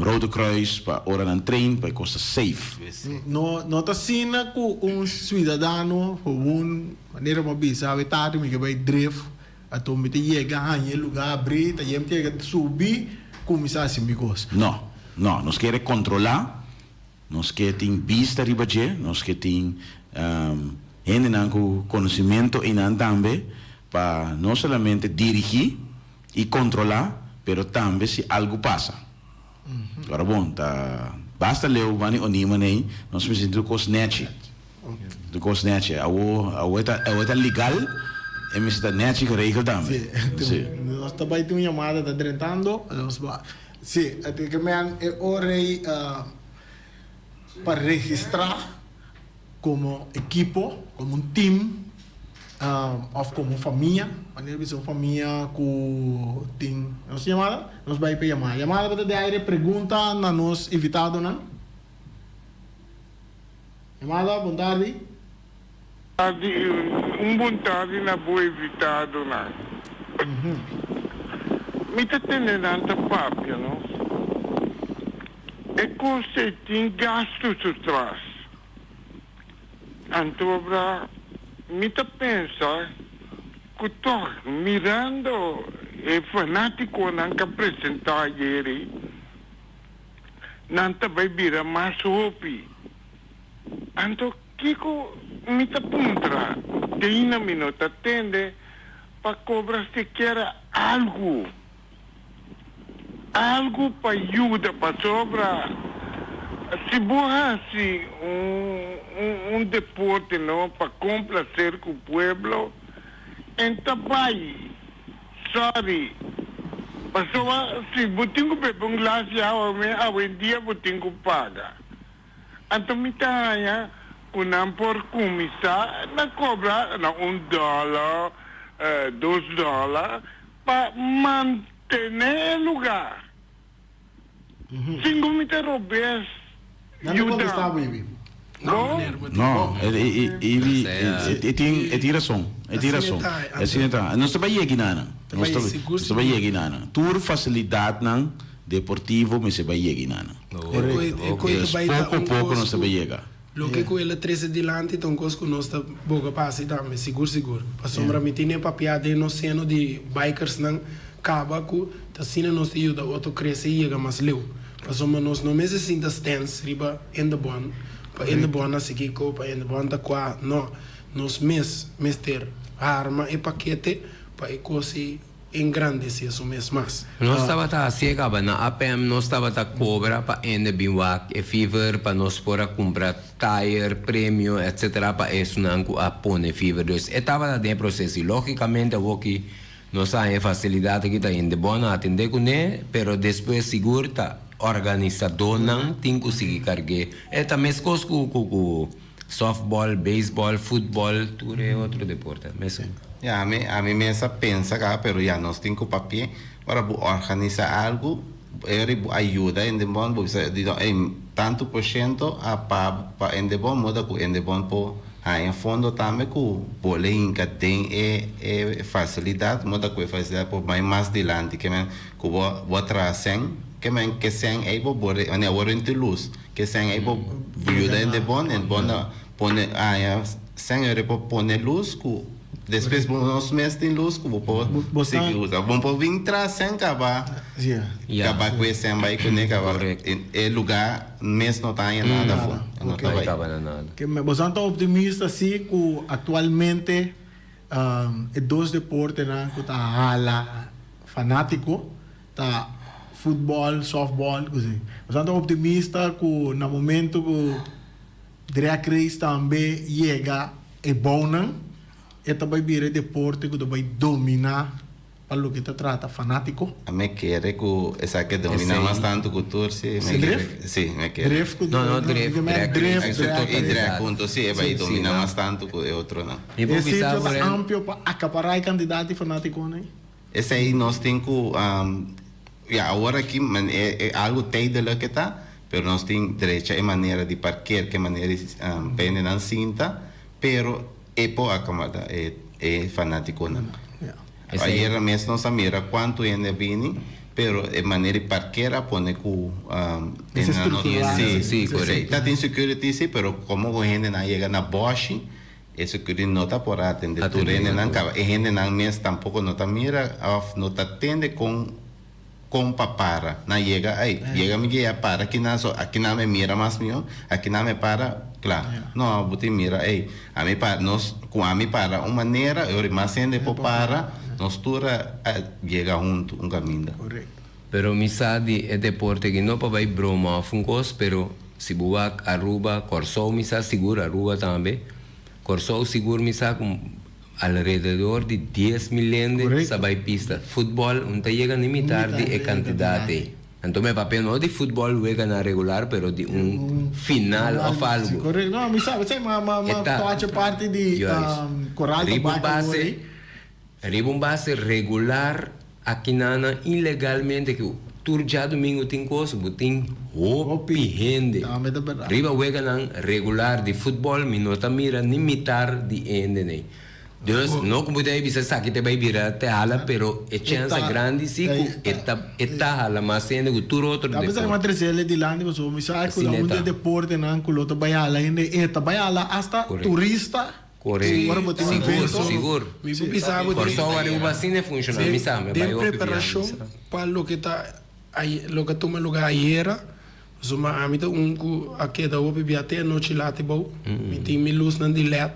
Rode Kruis, para hora não trem, para costa safe. Não tá sina com cidadão, com maneira para bisa, vai tarde me que vai drift. Atau mita chega a lugar abrir, tá gente chega subir, começar assim micos. Não, nós queremos controlar, nós queremos vista riba je, nós queremos gente com conhecimento e não também para não somente dirigir e controlar, pero também se algo passa. Agora bom, tá basta leu mani onima nei nós precisamos do cosnete do cosnete a outra legal e me está net geregeld também Sim. Nós também temos uma chamada da Drentando. Sim, até que me é hora para registrar como equipo, como um time, ou como família. Maneira de ser uma família com tem nossa chamada, nós vai para chamar. Chamada para de aire pergunta na nos invitado, não? Chamada, boa tarde. Buon tardi na boa invitado na. Mi tá tendo tanta papia, não? É que você tem gastos atrás. Então, me tá pensando que tô mirando é fanático não que apresentar ele. Não tá vai virar mais hopi. Então, Kiko, me tá puntra. Tem uma minuta atende para cobrar se quer algo. Algo para ajuda, para sobra. Se borrasse um deporte, não, para complacer com o povo, então vai. Sorry. Pastor, se botinho bebe um glass de água, hoje em dia botinho paga. Então, me tá kunang por kumisa na cobra na $1, $2 para manter o lugar. Cinco meter robes. Não está baby. não ele tem razão assim tá nós também nós também tour facilidade não deportivo mas se vai pouco nós também chega. Lo que com ele 13 dilante, então conosco nós tá boga passa também, seguro. Passombra me tinha papiada no seno de bikers não acaba com tá sina nós te ajuda outro cresce e chega mais leu. Passombra nós não mesmo sinta stands riba in the bon, para in the bon assim que copa in the bon da qua no nós mister arma e paquete para cosi engrandecer isso mesmo mais. Nós estava a cega na APM, nós estava a cobrar para ende biwak e fever para nós para comprar tire, prêmio, etc. para isso não a pone fever. Então, estava de processo. Logicamente, o que nós temos facilidade que está ende bom atender com ele, pero depois seguro tá organizador não tem que seguir carregar. É também coisas com softball, baseball, futebol, tudo é outro deporte. A mí me pensa acá, pero ya no tengo papel para organizar algo, ayuda en Debon, tanto por ciento para en Debon, moda que en Debon po en fondo también que pole inca tem facilidad, moda que facilidad por mais delante que men que vou trazen, que men que sen able bore, agora em luz, que sen able ayuda en Debon pone sen pone luz que depois nos meses em luz que vou seguir usar. Vamos vir trazer acabar com esse ambai que nem acabar. É lugar mês não tem nada. Não vai acabar nada. Que me bastante optimista assim que atualmente dois deportes né que tá hala fanático tá futebol, softball, assim. Bastante optimista que no momento que drag race também chega é bom não. Esta vai vir deporte que vai dominar para o que te trata fanático. A me quer que essa que domina bastante cultura, sim. Sim, me quer. Drift, drag junto, sim, vai dominar bastante que outro não. Esse é amplo para acaparar candidato fanático, né? Esse aí nós temos que agora aqui é algo técnico que tá, pero nós temos direito a maneira de parquear, que maneira pende na cinta, pero po akamada fanático não. Ayer mesmo não mira quanto ainda vini, pero de maneira de parqueira pone com sim, correto. Tá tem security sim, pero como a gente não chega na Bosch, a security não tá por atender tudo, ainda não acaba. E gente não mesmo tampouco não tá mira, não tá atende com para, não chega aí, chega me guia para aqui não me mira mais nenhum, aqui não me para. Claro, não, você mira, a mim para nós, com a mim para uma maneira, eu mais ainda para nós toda chega junto caminho. Correto. Pero mi sa di e deporte que no pa vai broma fungos, pero si buak Aruba, Corsou mi sa seguro Aruba também. Corsou seguro mi sa com alrededor de 10 milhões sa vai pista. Futebol não te chega a limitar de quantidade. Então me papel não de futebol juega na regular, pero de final of algo. Correto. Não, me sabe, sei, toate parte de coral do Riba base regular aqui nana ilegalmente que tur já domingo tem coisa, tem hopi rende. Riba juega na regular de futebol, minota mira limitar de ende né. Deus não como daí bisa sakit te vai virar te hala, pero é chance grande se eta hala mas ende que tur outro depois. Apesar de matricele de lá, mas o misal que lá onde deporte nan kulo vai hala ende eta vai hala hasta turista. Correto. Seguro. Mi pisabo por só o vacina funciona, mi sabe, de preparação para lo que tá aí, lo que toma lugar ayer. Zuma amita aqui da opi biate noite lá te bom. Mi tem mi luz nan dilet.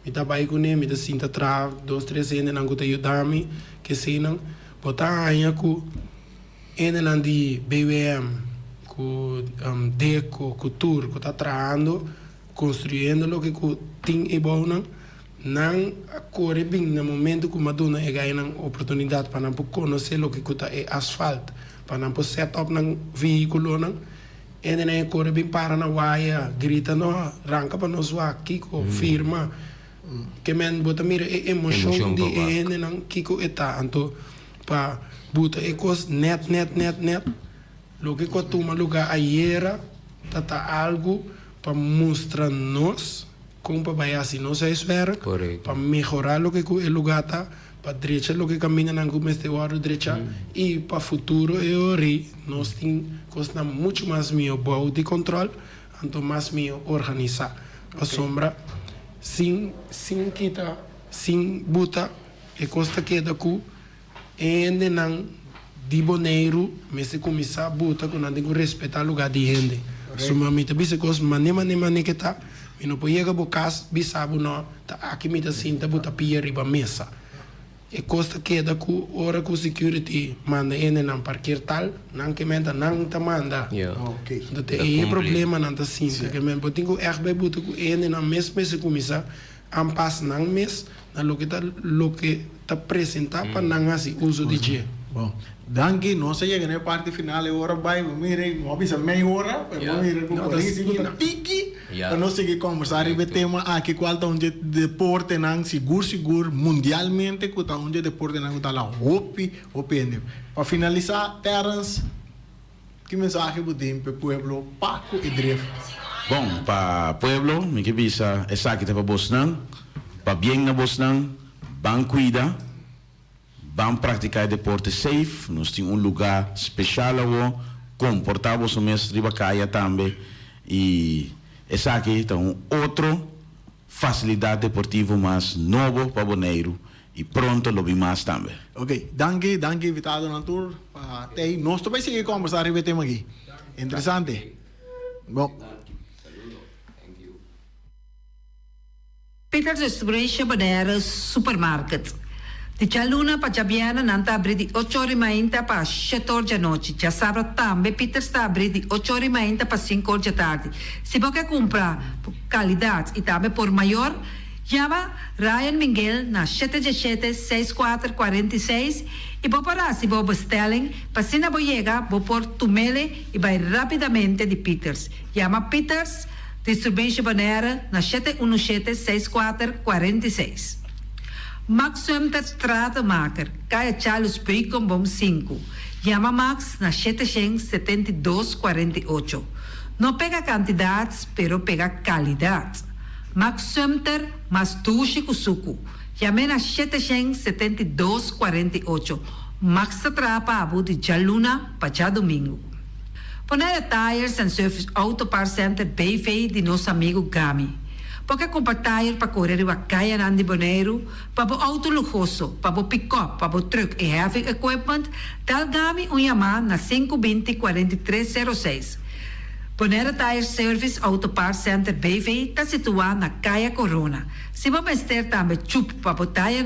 Mi tá bai com mi tá sinta tra 2-3 ende nan gota yudami que sei não. Botar aí com ende nan di BWM com deco, com tour, com tá traando, construindo lo que tem e bom não corre bem no momento que maduna é ganha oportunidade para não conhecer lo que é asfalto, para não set up nang veículo não. Ende não corre bem para na waia, grita no, arranca para nós aqui com firma. Que men bota mira emoção de ende não kiko eta anto pa bota ecos net lo que toma lugar ayer tata algo para mostrar nós como para vai assim não se espera para melhorar lo que o lugar tá para direita lo que caminha na como este hora direita e para futuro ori nós tem costa muito mais meu bom de controle anto mais meu organizar a sombra sin kita sin buta e costa queda cu ende nan di boneiro mese começar buta com nada com respeitar lugar de ende sumamente bise cos mane que tá e não pode chegar bocas bisabu não tá aqui me tá sinta buta pia riba mesa e costa queda cu ora com security manda ende nan parquear tal nan que menda nan ta manda ok então tem problema nan ta sinta que men botingo erbe buta cu ende nan mes começar ampas nan mes na lo que tá apresentar para nan assim uso de dia. Bom, danke, não se chega na parte final agora vai, mire, não avisa meia hora, para mire com polícia que pique, para nós seguir conversar e tema aqui qual tá onde deporte nan seguro mundialmente, que tá onde deporte nan tá lá hopi ende. Para finalizar, Terence, que mensagem você tem para o pueblo Paco e Dref? Bom, para pueblo, me que visa essa aqui para Bosnan, para bem na Bosnan, ban cuida. Vamos praticar deporte safe, nós temos lugar especial lá, comportável o mês de Bacaia também, e essa aqui é outra facilidade deportiva mais novo para Bonaire e pronto lo mais também. Ok, danke, invitado na tour, nós também seguir conversar e tema aqui, interessante. Bom. Peter's Distribution Bonaire Supermarket. Di Cialuna pa Giabiana nanta abri di 8 ore mainta pa 7 ore di notte. Già sabato tambe Peter sta abri di 8 ore mainta pa 5 ore di tardi. Si può che compra qualità e tambe por maior, chiama Ryan Miguel na 717-6446 e può parare si può bestelling pa sina boyega può por tumele e vai rapidamente di Peters. Chiama Peters Distribution Bonaire na 717-6446. Max Sumter Stratenmaker, Kaya Charles Bacon Bom 5. Llama Max na 772-48. Não pega quantidades, pero pega qualidade. Max Sumter, mas tushi kusuku. Llame na 772-48. Max Trapa Abu de Jaluna, pa já domingo. Poner Tires and Service Auto Part Center BV de nosso amigo Gami. Porque comprar tire para correr a caia nandi Bonaire, para o auto luxuoso, para o pick-up, para o truck e heavy equipment, tal Gami chamar na 520-4306. Bonaire Tire Service Auto Part Center BV está situado na Caia Corona. Se você ter também chup para o tire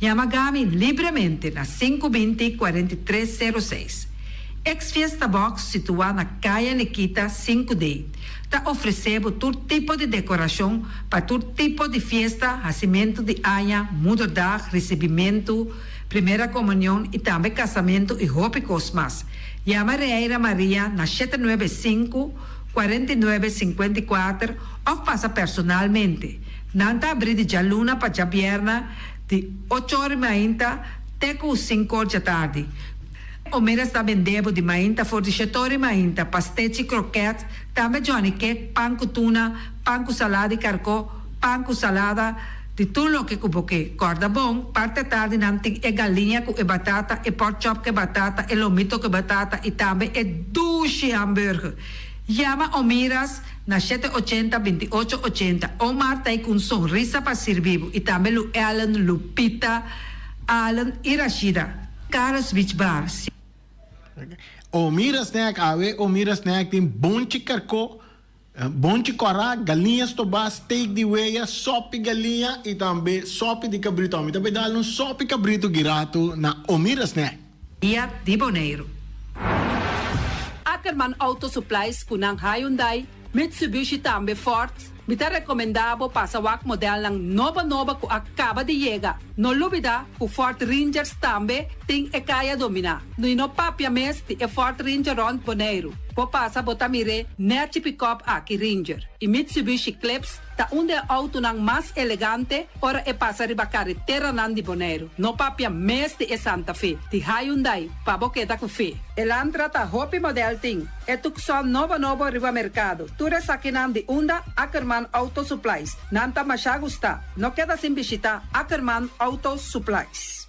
chama Gami livremente na 520-4306. Ex-Fiesta Box situada na Caia Nikita 5D. Está oferecendo todo tipo de decoração para todo tipo de festa, nascimento de anha, mudança, recebimento, primeira comunhão e também casamento e roupa cosmas. Llama Reira Maria na 795-4954 ou passa personalmente. Nanta abrir de Jaluna para Jabierna de 8h30 até 5h da tarde. O Mira está vendendo de mainta for de 7h30, pastete croquete, também Johnny Cake, pão com tuna, pão com salada e carcó, pão com salada, de tudo o que cuboque. Corda bom, parte tarde nanti é galinha com batata, e pork chop com batata, e lomito com batata, e também é duche hambúrguer. Llama o Miras na 780-2880. O Marta com um sorriso para servir. E também o Ellen, Lupita, Alan e Rashida. Carlos Beach Bar. O Mira Snack, o Mira Snack tem bom chicarco, bom chicorá, galinhas tobá, steak de weia, sopa galinha e também sopa de cabrito. E também dá um sopa cabrito girato na O Mira Snack. Dia de Bonaire. Ackerman Auto Supplies kunang Hyundai, Mitsubishi tambe Ford, mita recomendabo para sa wak model ng nova ku acaba de llegar. No lubida ku Ford Rangers tambe ting e kaya domina. No ino papia mes ti e Ford Ranger rond Bonaire. Po pasa botamire net pick-up aki Ranger. E Mitsubishi Clips ta unde auto ng mas elegante ora e pasa riba carretera nan di Bonaire. No papia mes ti e Santa Fe. Ti Hyundai pa boketa ku fe. Elantra ta hopi model ting. E tukson novo riba mercado. Ture sakinan di unda Ackerman Auto Supplies. Nanta masya gusta. No queda sin visita Ackerman Auto Supplies.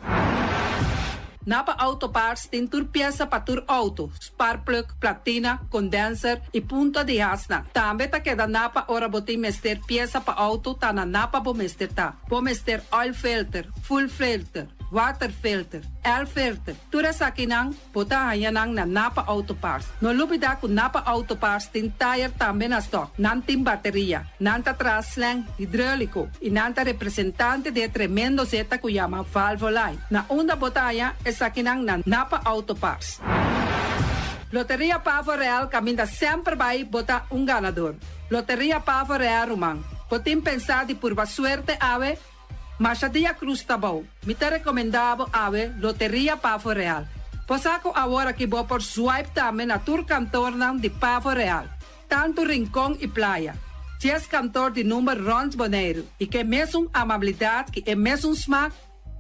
Napa Auto Parts tem tur pieza para tur auto, spark plug, platina, condenser e punta de hasna. Também tá queda Napa ora botim mester pieza para auto tá na Napa bo mester tá. Bo mester oil filter, full filter, water filter, air filter. Tura sa kinang bota hayanang na Napa Auto Parts. No lubida ku Napa Auto Parts tin tire também na stock. Nantim bateria, nanta traslang hidráulico e nanta representante de tremendo zeta ku llama Valvoline. Na onda botaya é sa kinang na Napa Auto Parts. Loteria Pavo Real caminha sempre vai botar ganador. Loteria Pavo Real Rumang. Botim pensar de por suerte ave Machadia Cruz Tabau. Me te recomendavo ave Loteria Pavo Real. Posaco agora que vou por swipe também na tour cantor de Pavo Real. Tanto Rincón e Playa. 10 cantor de número Rons Bonaire. E que mesmo amabilidade, que é mesmo smack,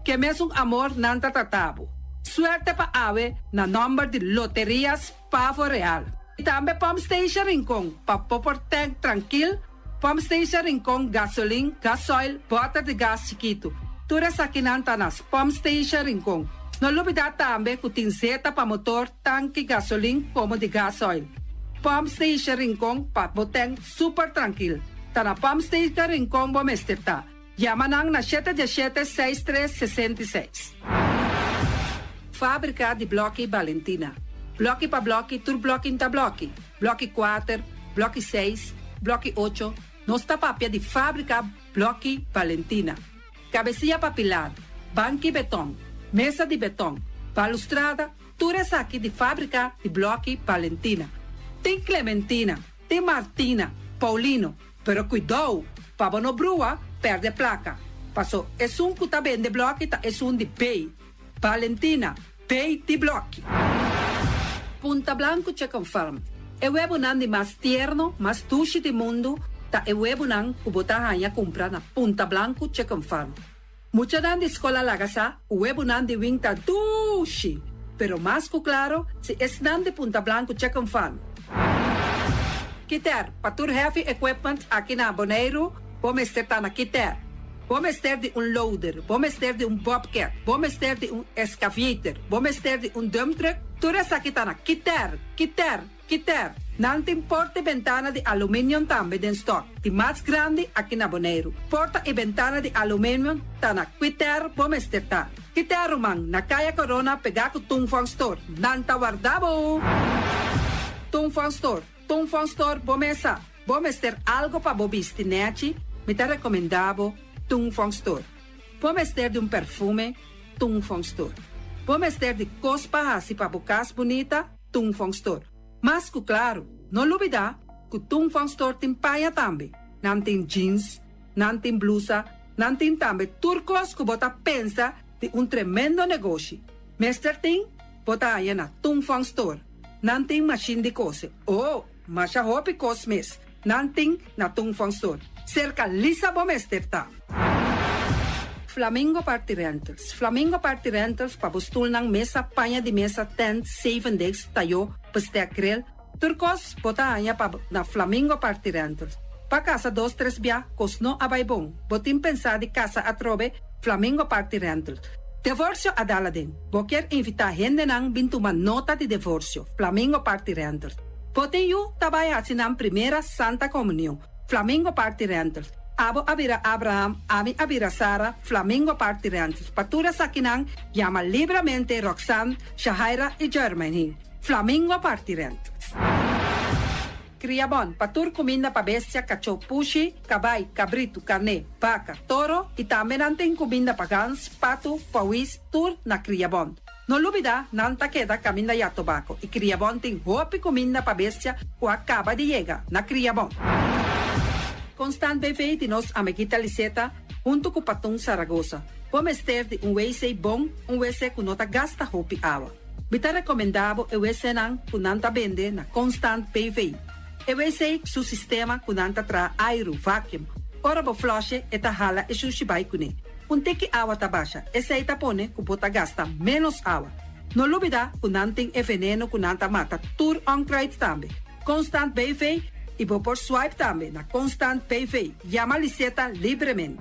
que mesmo amor nanta tatabo. Suerte pa ave na number de Loterias Pavo Real. E também Pump Station Rincón. Pa popor tank tranquil. Pump Station Rincón, gasolina, gasoil, bota de gás chiquito. Tura sakinanta nas Pump Station Rincón. No lubida também que tem zeta para motor, tanque, gasolina, como de gasoil. Pump Station Rincón, para boteng super tranquilo. Tá na Pump Station Rincón, bom esterta. Yamanang na 717-6366. Fábrica de Bloque Valentina. Bloque para bloque, tur bloque inta bloque. Bloque 4, bloque 6, bloque 8. Nossa papia de fábrica Bloque Valentina. Cabecilla papilado, banco betão, mesa de betão, balustrada, tudo isso aqui de fábrica de Bloque Valentina. Tem Clementina, tem Martina, Paulino, pero cuidado, para não brua, perde placa. Passou, é que tá bem de bloque, é de pay. Valentina, pay de bloque. Punta Blanco Chicken Farm. É o web de mais tierno, mais duche do mundo, ta e web nang kubotahan comprar na Punta Blanco Chicken Farm. Mucha nan de escola lagasa, o web nan de winta dushi, pero mais claro, se es nan de Punta Blanco Chicken Farm. Kiter, patur heavy equipment aqui na Bonaire, vamos ter na Kiter. Vamos ter de loader, vamos ter de bobcat, vamos ter de excavator, vamos ter de dump truck, tudo essa aqui tá na Kiter. Não tem porta e ventana de alumínio também em stock. De mais grande aqui na Bonaire. Porta e ventana de alumínio tá na Kiter, vamos ter tá. Kiter Romang, na Caia Corona, pegar com Tungfang Store. Nanta guardabo. Tungfang Store, vamos ter algo para bobistinete, me te recomendavo Tungfang Store. Vamos ter de perfume, Tungfang Store. Vamos ter de cospa assim para bocas bonita, Tung Fong Store. Mas ku claro, no lubida, ku Tung Fong Store tin paya tambe. Nantin jeans, nantin blusa, nantin tambe turcos ku bota pensa di un tremendo negócio. Mester Ting, bota aya na Tung Fong Store. Nantin machine de cose. Oh, masha hopi cosmes. Nantin na Tung Fong Store. Cerca Lisa Bomester ta. Flamingo Party Rentals. Flamingo Party Rentals pabustul ng mesa, panya di mesa, tent, 7 days, tayo, pastek grill. Turcos, bota aya pa na Flamingo Party Rentals. Pa casa 2-3 bia, kosno abay bong. Botin pensa di casa atrobe, Flamingo Party Rentals. Divorcio adala din. Boker invita hende nang bintuman nota di divorcio. Flamingo Party Rentals. Botin yu tabay asinang primera Santa Comunión. Flamingo Party Rentals. Abo abira Abraham, ami abira Sara, Flamingo Party Rentals. Patura sa kinang, llama libremente Roxanne, Shahaira y Germaine. Flamingo Party Rentals. Criabon, patur comida pa bestia, cacho, pushi, cabay, cabrito, carne, vaca, toro, y también anten comida pa gans, pato, pawis, tur na criabon. No lubida, nanta queda camina ya tobacco, y criabon tin hopi comida pa bestia, o acaba de llega, na criabon. Constant BV de nos amiguita Liseta, junto com Patung Zaragoza. Vamos ter de WC bom, WC que nota gasta hopi awa. Bita recomendado o WC nan kunanta bende na Constant BV. O WC su sistema kunanta tra aero vacuum. Ora bo flushe eta hala e sushibai kune. Teki awa tabasha, essa ita pone kupota gasta menos awa. No lubida kunanting e veneno kunanta mata tur on krite tambe. Constant BV e vou por swipe também na Constant PV. Llama Liseta livremente.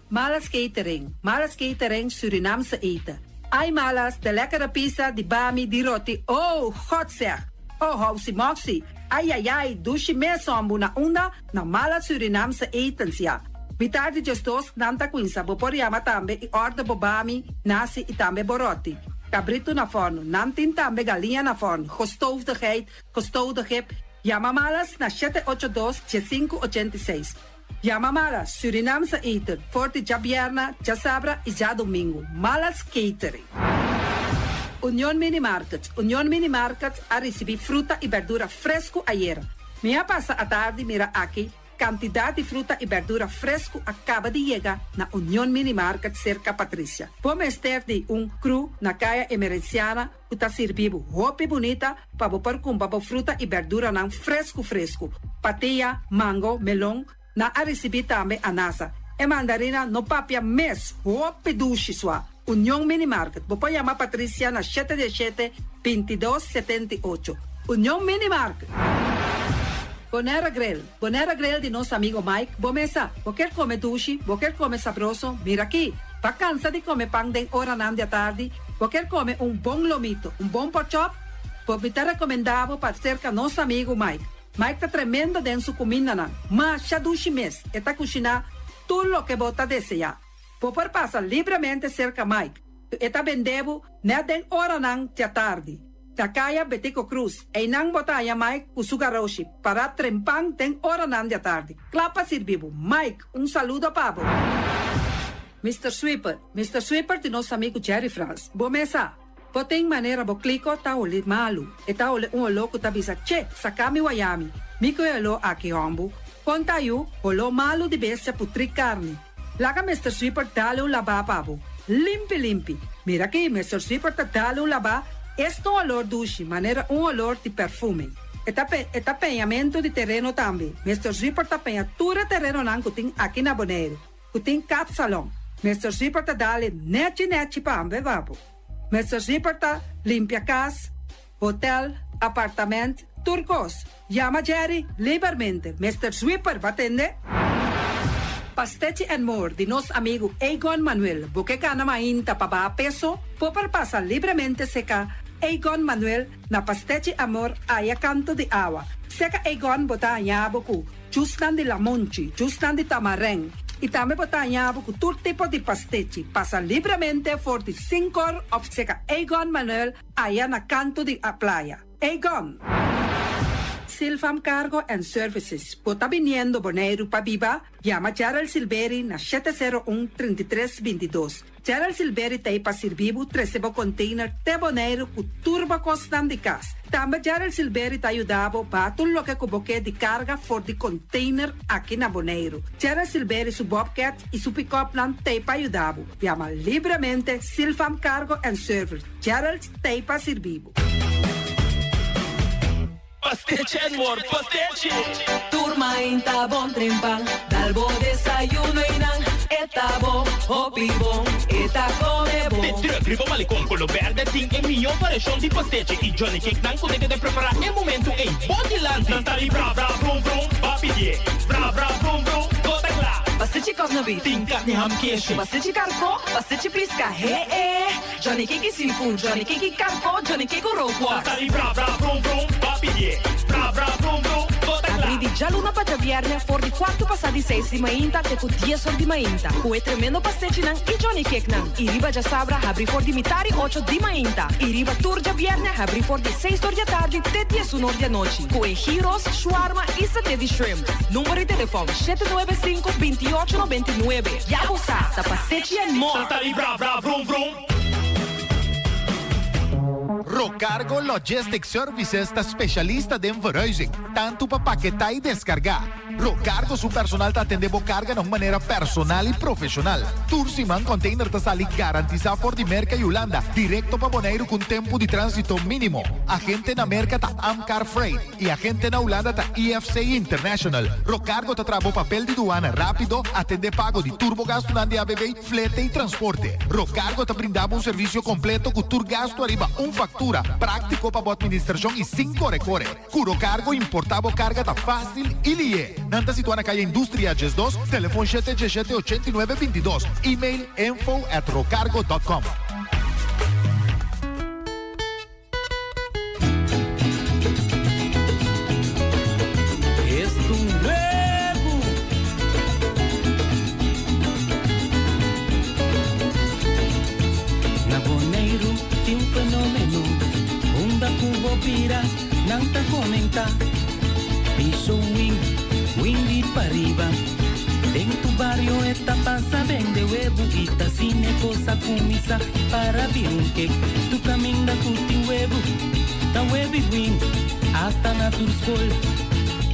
Malas Catering Surinamse eten. Ai malas, de lekkere pizza, di bami, di roti. Oh, god zeg. Oh, housie moxie. Ai, dushi me sombu na unda na malas Surinamse etens ja. Vitardi gestos nanta quinsa, vou por llama também e order bo bami, nasi e também boroti. Cabrito na forno, nantin também galinha na forno. Gestoofde geit, gestoofde gip. Llama malas na 782-7586. Llama malas, Surinamse eten, forte já bierna, já sabra e já domingo. Malas Catering. Union Mini Market a receber fruta e verdura fresco ayer. Minha passa a tarde mira aqui, quantidade de fruta e verdura fresco acaba de chegar na Union Mini Market cerca Patrícia. Vamos ter de cru na caia emergenciana que está servindo roupa bonita para pôr com fruta e verdura não fresco. Pateia, mango, melão, na a receber também anasa. E mandarina no papia mes, roupa duche sua. Union Mini Market. Vou chamar Patrícia na 717-2278. Union Mini Market. Bonera Grill de nosso amigo Mike. Bomesa, quer comer duche, quer comer sabroso, mira aqui. Pa cansa de comer pão de hora nan da tarde, quer comer bom lomito, bom pork chop, me tá recomendado para cerca nosso amigo Mike. Mike tá tremendo dentro da comida nan, mas já duche mes, e tá cozinhando tudo o que bota desejar. Popor passa livremente cerca Mike, e tá vendendo na den hora nan da tarde. Takaya Betico Cruz, e nang botaya Mike Usugaroshi, para trempang ten hora nan da tarde. Clapa sirvivo. Mike, saludo pabo. Mr. Sweeper de nosso amigo Jerry France. Bomesa, poteng maneira bo kliko ta uli malu. E ta uli louco ta bisa, che, sakami wayami. Miko elo aki ombu. Conta yu, olo malu di bestia putri carne. Laga Mr. Sweeper dale laba pabo. Limpi. Mira aqui, Mr. Sweeper ta dale laba. Este olor duche, maneira olor de perfume. Eta penhamento de terreno também. Mr. Zipper ta penha tura terreno nan kuting aqui na Bonaire. Kuting cat salon. Mr. Zipper ta dale neti pa ambe vapo. Mr. Zipper ta limpia casa, hotel, apartamento, turcos. Llama Jerry livremente. Mr. Zipper va atender. Pastete and More de nosso amigo Egon Manuel. Boque cana mainta pa ba peso, popar passa livremente seca. Egon Manuel na Pastete Amor aya canto de agua. Seca Egon bota boku, justan de lamonchi, justan de tamareng. E também bota boku todo tipo de pastete. Passa livremente for the 5 horas of seca Egon Manuel aya na canto de a playa. Egon. Silfam Cargo and Services. Pota viniendo Bonaire pa Biba, llama Gerald Silveri na 701-3322. Gerald Silveri tay pa sirvibu 13 container te Bonaire ku turba costan de cas. Tamba Gerald Silveri ta ayudabo pa tullo que kuboke di carga for di container aqui na Bonaire. Gerald Silveri su Bobcat e su pick-up plan tay pa ayudabo. Llama libremente Silfam Cargo and Service. Gerald tay pa sirvibu. Pastiche and pastiche. Turma inta bon trimpang, dalbo desayuno inang, eta bon, hopi bon, eta come bon. De terugrivo malicom con lo verde ting e mio variação de pastiche e Johnny Cake nan com de preparar em momento em body land. Tá ali bra bra brum brum, papi die, bra bra brum brum, toda lá. Pastiche kovna beef, ting carne ham queijo. Pastiche carco, pastiche pisca, he. Johnny Cake seafood, Johnny Cake carco, Johnny Cake roquas. Tá ali bra bra brum brum, papi die, bra bra brum brum, toda lá. Abri di già luna pa viernes, for di 4 passati 6 di mainta, te cu 10 sol di mainta. Cu tremendo pastiche nan e Johnny Cake nan. I riba già sabra, abri for di mitari 8 di mainta. I riba turgia viernes, abri for di 6 ore di tardi, te 10 un'ora di noci. Cu gyros, shawarma e satè di shrimp. Numero di telefono 795-2899. Ja sa, ta pastiche and more. Tá ali bra bra brum brum. Rocargo Logistics Services está specialista de verhuizing, tanto para paquetar e descargar. Rocargo su personal te atendendo carga de maneira personal e profissional. Tursiman container te sali garantizar por di merca e Holanda, directo para Bonaire com tempo de trânsito mínimo. Agente na merca ta Amcar Freight e agente na Holanda ta EFC International. Rocargo te trabo papel de doana rápido, atende pago de turbogasto na ABB, flete e transporte. Rocargo te brindava serviço completo com turgasto arriba factura, prático para a administração e 5 recorre. Curo Cargo importava carga tá fácil e lie. Nanta situada na calle Indústria Ges 2, telefone 717-8922, e-mail info@rocargo.com. Na Bonaire tem fenômeno, onda cubo pira, não tá comenta. Piso windy para arriba. Dentro barrio esta passa bem de huevo, ita cine cosa comisa para abrir cake. Tu caminha com teu huevo, da huevo wing, hasta na tua escola.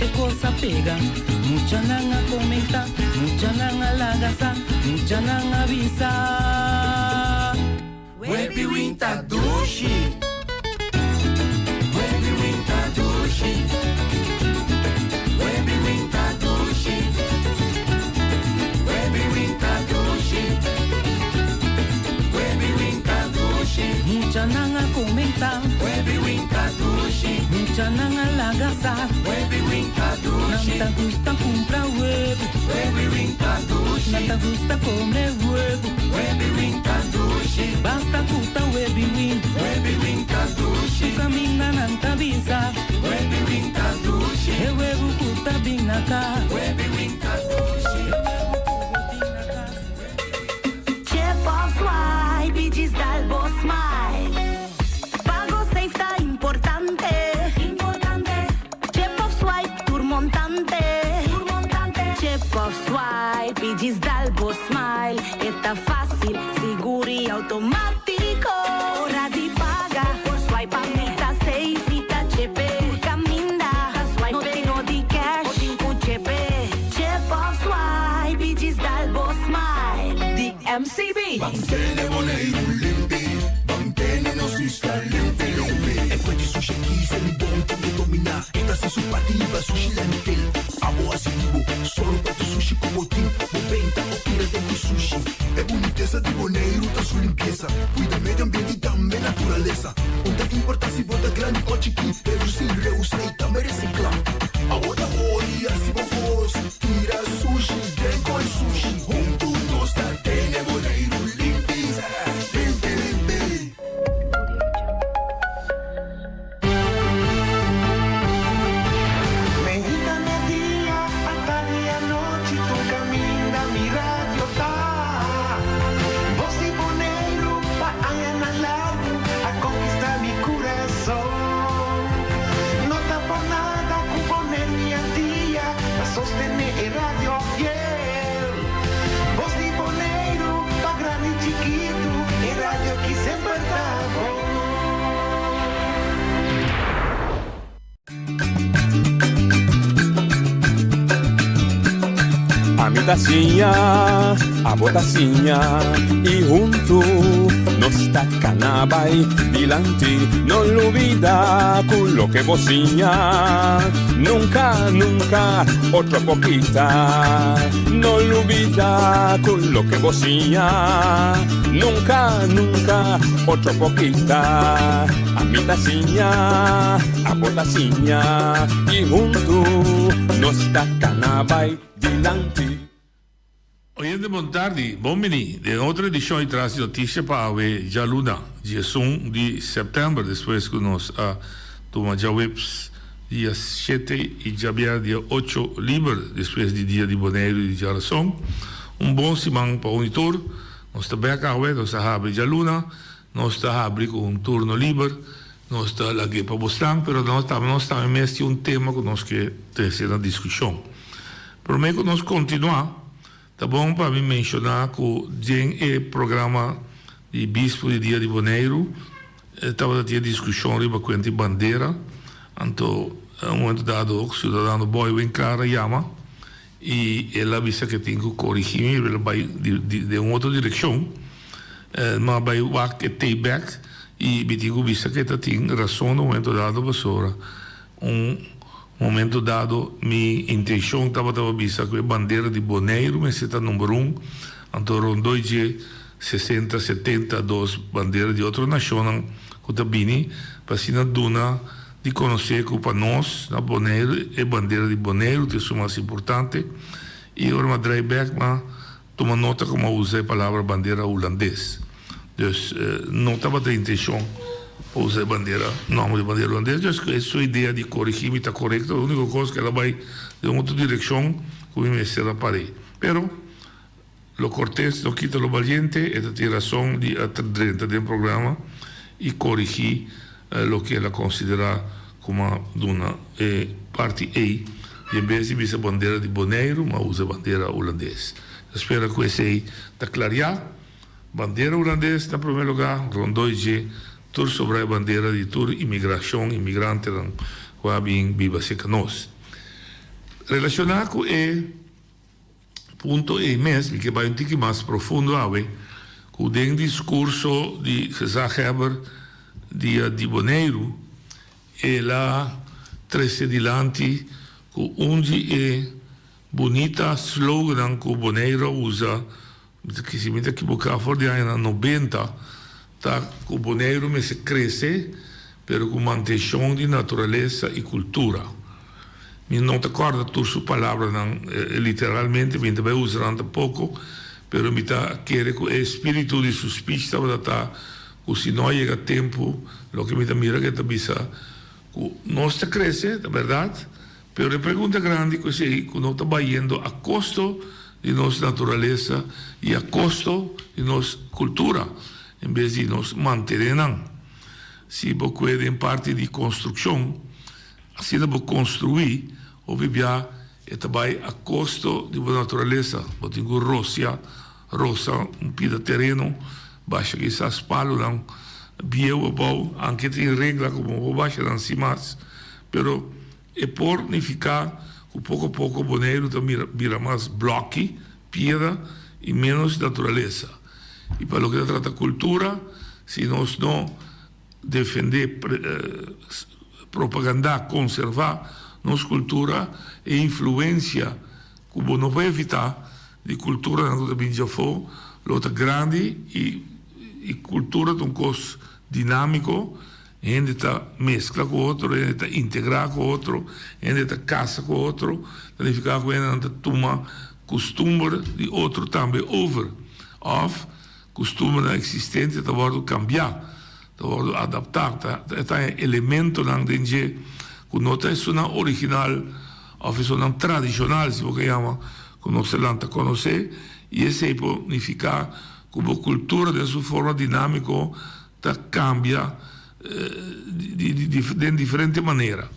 E cosa pega, mucha nanga comenta, mucha nanga lagasa, mucha nanga avisa. Webi winta dushi. Webi winta dushi. Webi winta dushi. Webi winta dushi. Webi winta dushi. Mucha nanga comenta. Webi winta dushi. Mucha nanga lagasa. Webi winta dushi. Não te gusta comprar huevo. Webi winta dushi. Não te gusta comer huevo. Webi winta dushi. Basta puta webi win. Webi winta dushi. Tu camina nanta visa. Webi winta dushi. E huevo puta binaka. Webi winta dushi. Ce poți mai bicis dal boss mai. Pago safe ta importante. Ce poți mai turmontante. Ce poți mai bicis dal boss mai. Eta fácil, seguro e automático. Hora de pagar, por swipe a meta safe e ta CP. Caminda, no tenho de cash, o din cu CP. Ce poți mai bicis dal boss mai. The MCB. Mantene Bonaire limpi, mantene nos vista limpi. E poi di sushi chi se li buon come domina. Ita se su partiva sushi landfill. Amo asivo, solo per tu sushi como team. Moventa, oppure dentro sushi. E bonitezza di Bonaire ta su limpieza. Cuida medio ambiente e também naturaleza. Onde importa se bota grande ou chiqui. Pero se reusei também reciclar. Agora olha se vos tira sushi, dengo e sushi. Junto nós tá tene Bonaire limpi, limpi, limpi. Medita de día hasta medianoche, tu camina mi radio tá. Voz de Bonaire va a ganar a conquistar mi corazón. No está por nada tacinha, a botacinha e junto nos tacanabay dilante, non olvida quello che vocinha, nunca, nunca, otra poquita, non olvida quello che vocinha, nunca, nunca, otra poquita, a mi tacinha, a botacinha e junto nos tacanabay dilante. Oyente Montardi, bomini, de outra edição e traz notícia para a Jaluna, dia 1 de setembro, depois que nós tomamos já webs dia 7 e já dia 8 livre, depois do dia de Boneiro e de Jaração. Bom semana para o monitor, nós estamos aqui, nós estamos abrindo Jaluna, nós estamos abrindo com turno livre, nós estamos aqui para Bostang, mas nós estamos mesmo um tema que nós queremos ter na discussão. Prometo que nós continuar. Tá bom para mim mencionar que o programa de Bispo de Dia de Boneiro estava tendo discussão sobre a bandeira. Então, um momento dado, o cidadão Boy vem clara chama e ela avisa que tem que corrigir, ela vai de uma outra direção, mas vai o take back e me digo avisa que tem razão no momento dado, professora. Momento dado, minha intenção estava vista com a bandeira de Boneiro, mas está número 1, então rondou de 60, 72 bandeiras de outra nação, que está vindo, para se na duna de conhecer que para nós, na Boneiro, é bandeira de Boneiro, que é o mais importante, e agora drive back, mas toma nota como usei a palavra bandeira holandês. Então, não estava a intenção usar bandeira, nome de bandeira holandesa, é a sua ideia de corrigir está correta, a única coisa que ela vai de uma outra direção, como me será parei. Pero, lo cortés não quita lo valiente, ela tem razão de dentro do programa e corrigir o que ela considera como uma parte A, e em vez de usar bandeira de Boneiro, mas usa bandeira holandesa. Espero que esse aí está clareado. Bandeira holandesa, em primeiro lugar, rondou G, tur sobre a bandeira de tur imigração, imigrante, que bem viva se conosco. Relacionado com o ponto E mesmo, que vai um pouco mais profundo, com o discurso de César Heber, dia de Boneiro, ela traz adiante com onde bonita slogan que o Boneiro usa, que se me equivocar, for de anos 90, tá, o Boneiro me se cresce, pero com mantenção de natureza e cultura. Me não te acordo tu sua palavra, literalmente, me vai usar um pouco, pero me tá querer que o espírito de suspeição tá, que se não chega tempo, o que me tá mira que tá bisa, que nós te cresce, é verdade, pero a pergunta grande que se que não tá indo a custo de nossa natureza e a custo de nossa cultura. Em vez de nos manter, se você em parte de construção, assim você construir, ou viver, vai a custo de uma natureza. Você tem roça, pida terreno, baixa que essas palos, biel bom, aunque tem regra como baixa em cima, pero é por ficar, pouco a pouco o Boneiro vira mais bloque, pedra e menos natureza. E para o que trata a cultura, se nós não defender, propagandar, conservar nossa cultura e influência, como não vai evitar, de cultura que já foi, outra grande e cultura de coisa dinâmico, gente está mescla com outro, gente está integrar com outro, gente está casa com outro, então ficar com gente toma costume de outro também over, off, costume existente está vado cambiar, está vado adaptar, está elemento não tem que não é original, ou é tradicional, se você chama, que não se lanta conhecer, e esse é significa como cultura de sua forma dinâmica está cambia de diferente maneira.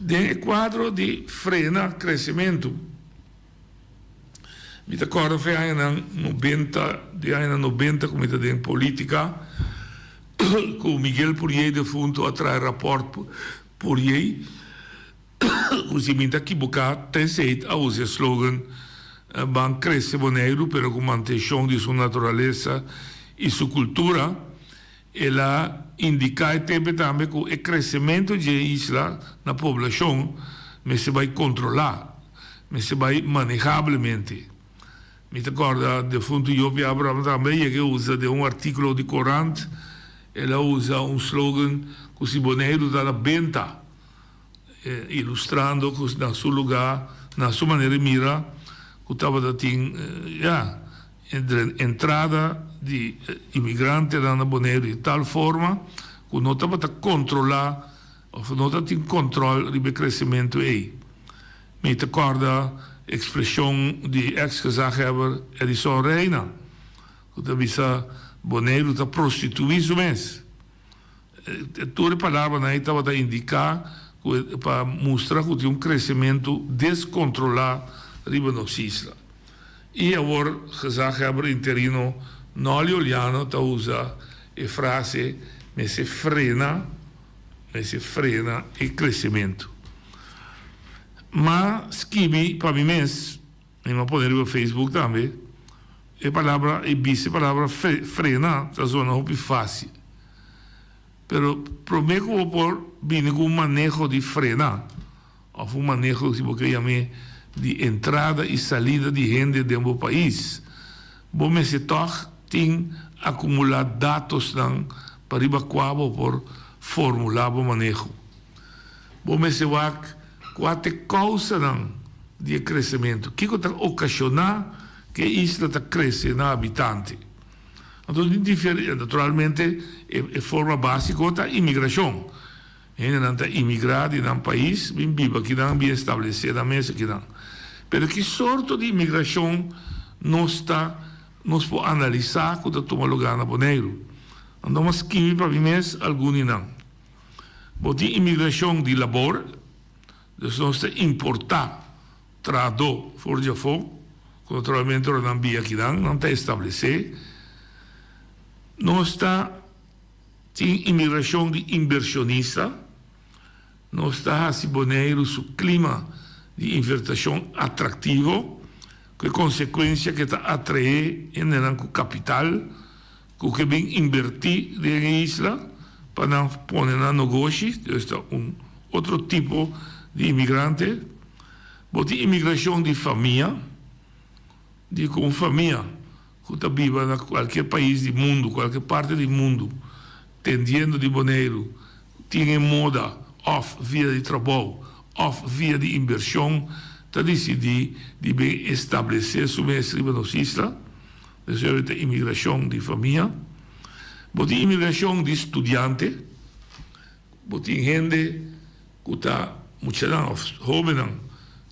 Tem quadro de frena crescimento. Mi ricordo che negli anni 90 come in politica con Miguel Purier de Funto a trarre rapporto Purier così mi equivocato te sei a usare slogan van crescer Bonaire, pero com manutenção de sua natureza e sua cultura, ela indica também que o crescimento de isla na população mas se vai controlar, mas se vai manejavelmente. Me recorda de fundo Yopi Abraham também, que usa de um artigo de Corão, ela usa um slogan que se Bonaire dá a venda, ilustrando que na seu lugar, na sua maneira mira, que estava entrada de imigrante na Bonaire de tal forma que não estava a controlar, ou não estava a controle do crescimento aí. Me recorda expressão de ex-gezagheber Edison Reina, que estava Bonaire está prostituído mesmo. Toda a palavra aí estava a indicar para mostrar que tinha crescimento descontrolado riba nos islas. E agora, gezagheber interino Noli Oliano está usa a frase mas se frena o crescimento. Mas escrevi para mim mesmo, e vou pôr no Facebook também, a palavra frena, está zona muito fácil. Pero prometo que vou pôr bem com um manejo de frenar, ou um manejo, se você chama, de entrada e saída de gente dentro do país. Bom, mas se toch tem acumular dados para ir para por formular o manejo. Bom, mas se vai qual é a causa de crescimento? O que está ocasionando que a isla está crescendo na habitante? Então, naturalmente, a forma básica é a imigração. Ainda está imigrado em um país, bem vivo aqui, bem estabelecido na mesa aqui. Mas que sorte de imigração nós podemos analisar quando toma lugar na Bonaire? Então, mas que para mim mesmo, alguns não. Mas a imigração de labor, nós temos importar trabalho fora de fora, naturalmente não via aqui, não está estabelecido. Nós está tem imigração de inversionista, nós está a Bonaire o clima de invertação atrativo, que consequência que está atrair em capital, que vem invertir na isla para pôr na negócio, este é outro tipo de imigrante. Mas a imigração de família, de como família, que está viva em qualquer país do mundo, qualquer parte do mundo, tendendo de Bonaire, tem moda, off via de trabalho, off via de inversão, está decidido de bem estabelecer sua mestre nas islas, de imigração de família, mas de imigração de estudante, mas tem gente que está, muitos jovens,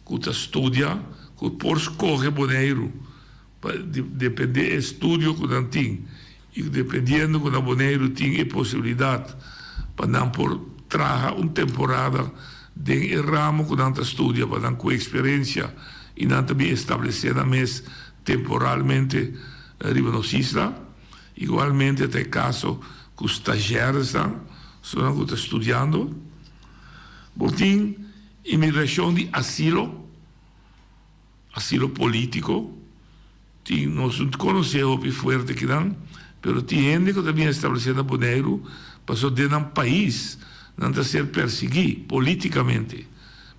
que está estudia, que por escolher Bonaire, depende do estudo que não tem, e dependendo que na Bonaire tem a possibilidade para não por trabalhar uma temporada de ramo que não estudia, para não com experiência e não também estabelecer na mesa temporalmente arriba nas islas. Igualmente até caso que os estagiários estão estudando. Tem imigração de asilo político. Nós não conhecemos o forte que dão, mas tem gente que também estabelecida na Bonaire, passou de um país, não está ser perseguido politicamente,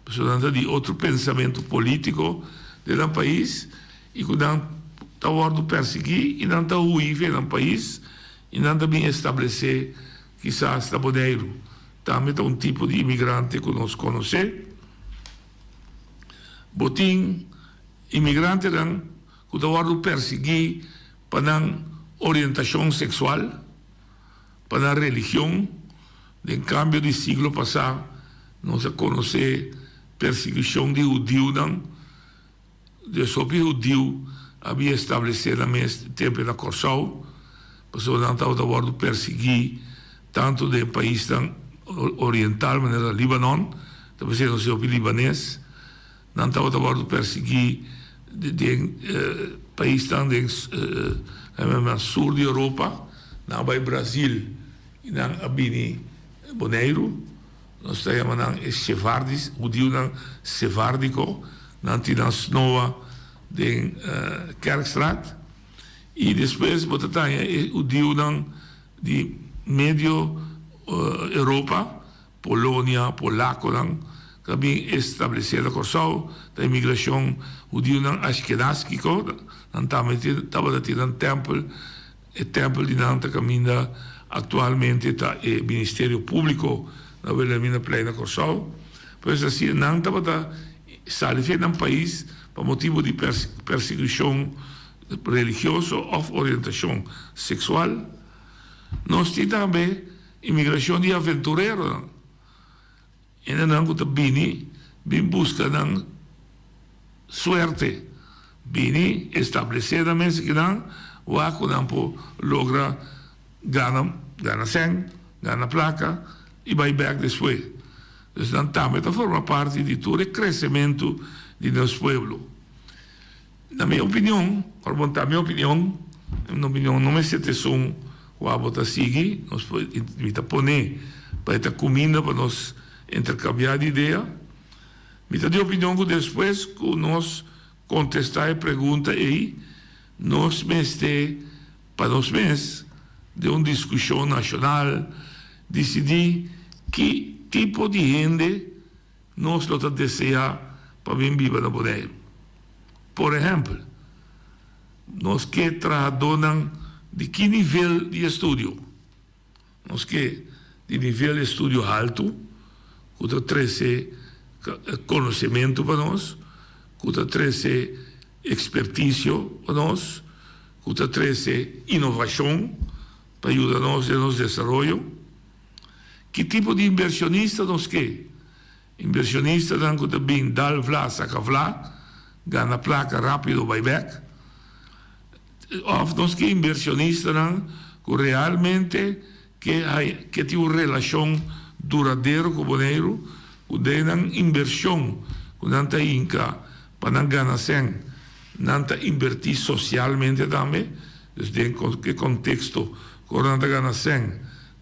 passou não de outro pensamento político de um país, e que não está sendo perseguido, e não está huindo no país, e não está bem estabelecer, quizás, na Bonaire. Também é tipo de imigrante que nós conhecemos. Tem imigrante que está sendo perseguido para orientação sexual, para religião. Em cambio, do século passado, nós conhecemos perseguição de judeus, de sobre judeu havia estabelecido na mesma tempo na Corsau, pessoas não estavam sendo perseguidas tanto do país oriental, maneira Líbano, talvez não seja o libanês, não estavam sendo perseguidas de país no sul da Europa, não vai Brasil e não abini Bonaire, nós chamamos de Sevardis, judeu não sevardico, não tinha snowa de Kerkstraat. E depois botatanya o dio de medio Europa, Polônia, Polaco, que bem estabelecida Corsau, da imigração o dio Ashkenaziko, estava tendo templo, e templo de Nanta caminha atualmente está o Ministério Público na Velamina Plena Corsau. Pois assim, Nanta estava salindo no país por motivo de perseguição religiosa ou orientação sexual. Nós temos também imigração de aventureiro. E não que bini busca suerte. Bini estabelecidamente que não logra gana sen, gana placa e vai back depois. Então também forma parte de todo o crescimento de nosso povo. Na minha opinião, a minha opinião não é certeza o abota seguir, nós podemos poner para esta comida para nós intercambiar de ideia. Mas de opinião que depois que nós contestar a pergunta aí, nós para nós mesmos de uma discussão nacional, decidir que tipo de gente nós desejamos para viver na Bonaire. Por exemplo, nós que trabalhamos de que nível de estudo? Nós que de nível de estudo alto, que traz conhecimento para nós, que traz expertise para nós, que traz inovação para ajudar-nos no nosso desenvolvimento. Que tipo de inversionista nós que? Inversionista que também dá vlá, saca vlá, ganha placa rápido, vai back. Ou nós que inversionista que realmente que tem uma relação duradoura com o Bonaire, que tem uma inversão, que não está inca, para não ganhar sem, não está invertir socialmente também, então, que contexto, que não está ganhar sem,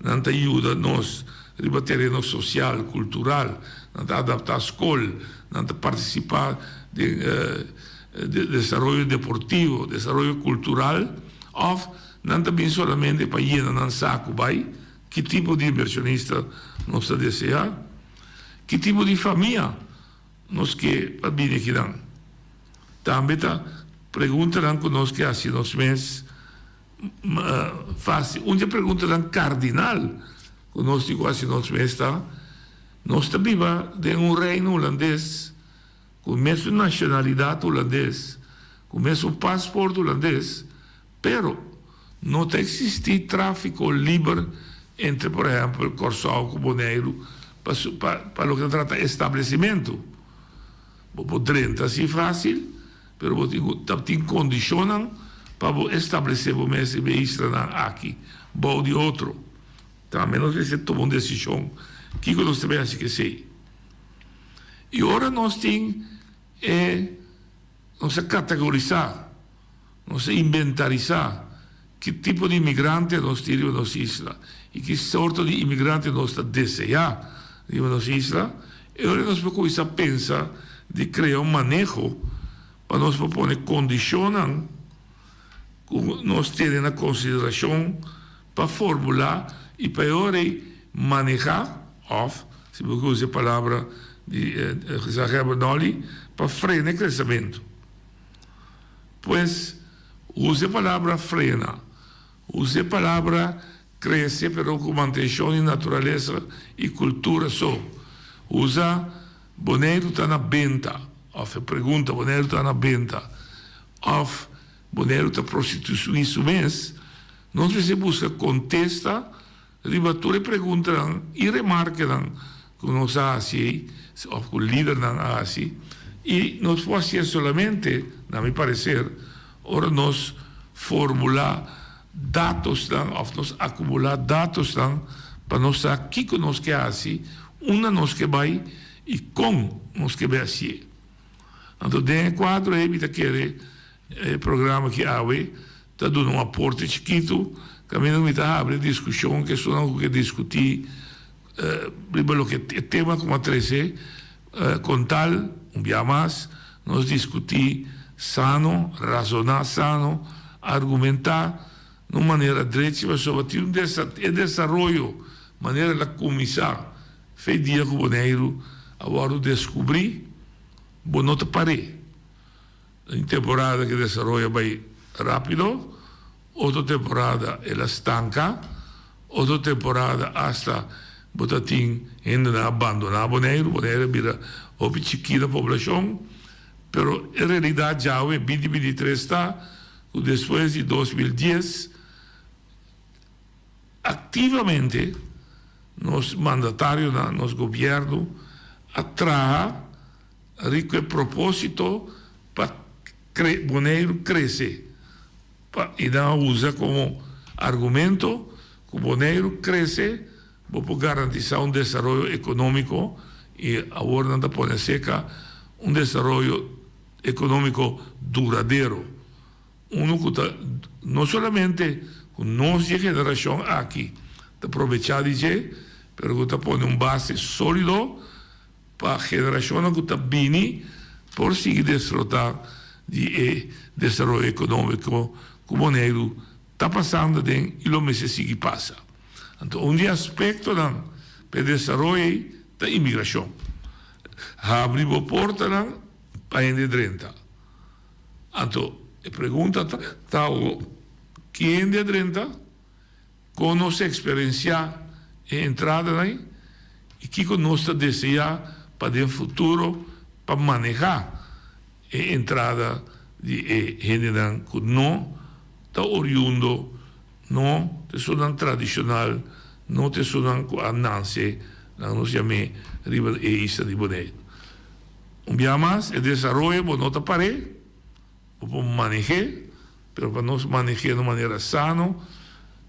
não está ajuda nós, a terreno social, cultural, não está adaptar a escola, não está participar de desenvolvimento deportivo, desenvolvimento cultural, ou não está bem solamente para ir no saco, vai? Que tipo de inversionista nós está desejando? Que tipo de família nós que para vir aqui não? Também está perguntando que nós que assim nós mesmos fácil. Uma pergunta cardinal que nós digo assim nós mesmos nós está viva de um reino holandês com a mesma nacionalidade holandês, com o mesmo passaporte holandês, pero não existe tráfico livre entre, por exemplo, Corsau e Bonaire para o que trata de estabelecimento. Poderia ser fácil, pero tem condicionam para estabelecer o mesmo extra aqui, ou de outro. Também nós temos tomar uma decisão que nós também achamos que sei. E agora nós temos nós categorizar, nós inventarizar que tipo de imigrante nós temos na nossa isla e que sorte de imigrante nós desejamos na nossa isla. E agora nós vamos começar a pensar de criar um manejo para nós propor condições que nós temos na consideração para formular e para manejar, ou, se você usa a palavra de Zahra Bernoli, para frenar o crescimento. Pois, use a palavra frena, use a palavra crescer, pero com manutenção de natureza e cultura só. Usa, Bonaire está na venda, ou pergunta, Bonaire está na venda, ou Bonaire está prostituindo isso mesmo, nós precisamos buscar contesta, ribatore perguntam e remarcam que nós assim, ou que o líder não assim, e nós podemos ser solamente, na meu parecer, ora nós formular dados, ou nós acumular dados para nós saber o que nós queremos assim, uma nós que vai e como nós que vai assim. Então, dentro do quadro, evita que o programa que há, está dando um aporte chiquito, caminho que está abrindo discussão, que são algo que discutir, o que é tema como a 13, com tal, um dia mais, nós discutir sano, razonar sano, argumentar de uma maneira direita sobre o desenvolvimento, maneira de começar, fez dia com o Boneiro, agora descobri, bom não te parei. Em temporada que desenvolve bem rápido, outra temporada ela estanca, outra temporada hasta botatim ainda abandonar Boneiro vira o chiquita da população, pero em realidade já é 2023 está, depois de 2010, ativamente nos mandatários, nos governo, atrai rico e propósito para Boneiro crescer. E não usa como argumento que o Boneiro cresce para garantizar um desenvolvimento econômico e agora não pode seca um desenvolvimento econômico duradouro. Não somente com nossa geração aqui, de aproveitar de ser, mas que põe base sólido para a geração que está vindo por seguir desfrutar de desenvolvimento econômico que o Boneiro está passando e o mês seguinte passa. Então, um aspecto para desenvolvimento da imigração. Abre a porta para a 30. Então, a pergunta está quem de 30 conosce experiência e entrada aí e que conosce desejar para o futuro para manejar a entrada de gente que não está oriundo, não te sonan tradicional, não te sonan com a Nancy, não se chama riba e isa de Boneiro. Um dia mais, o desenvolvimento não está parado, para manejar, mas para nós manejar de maneira sana,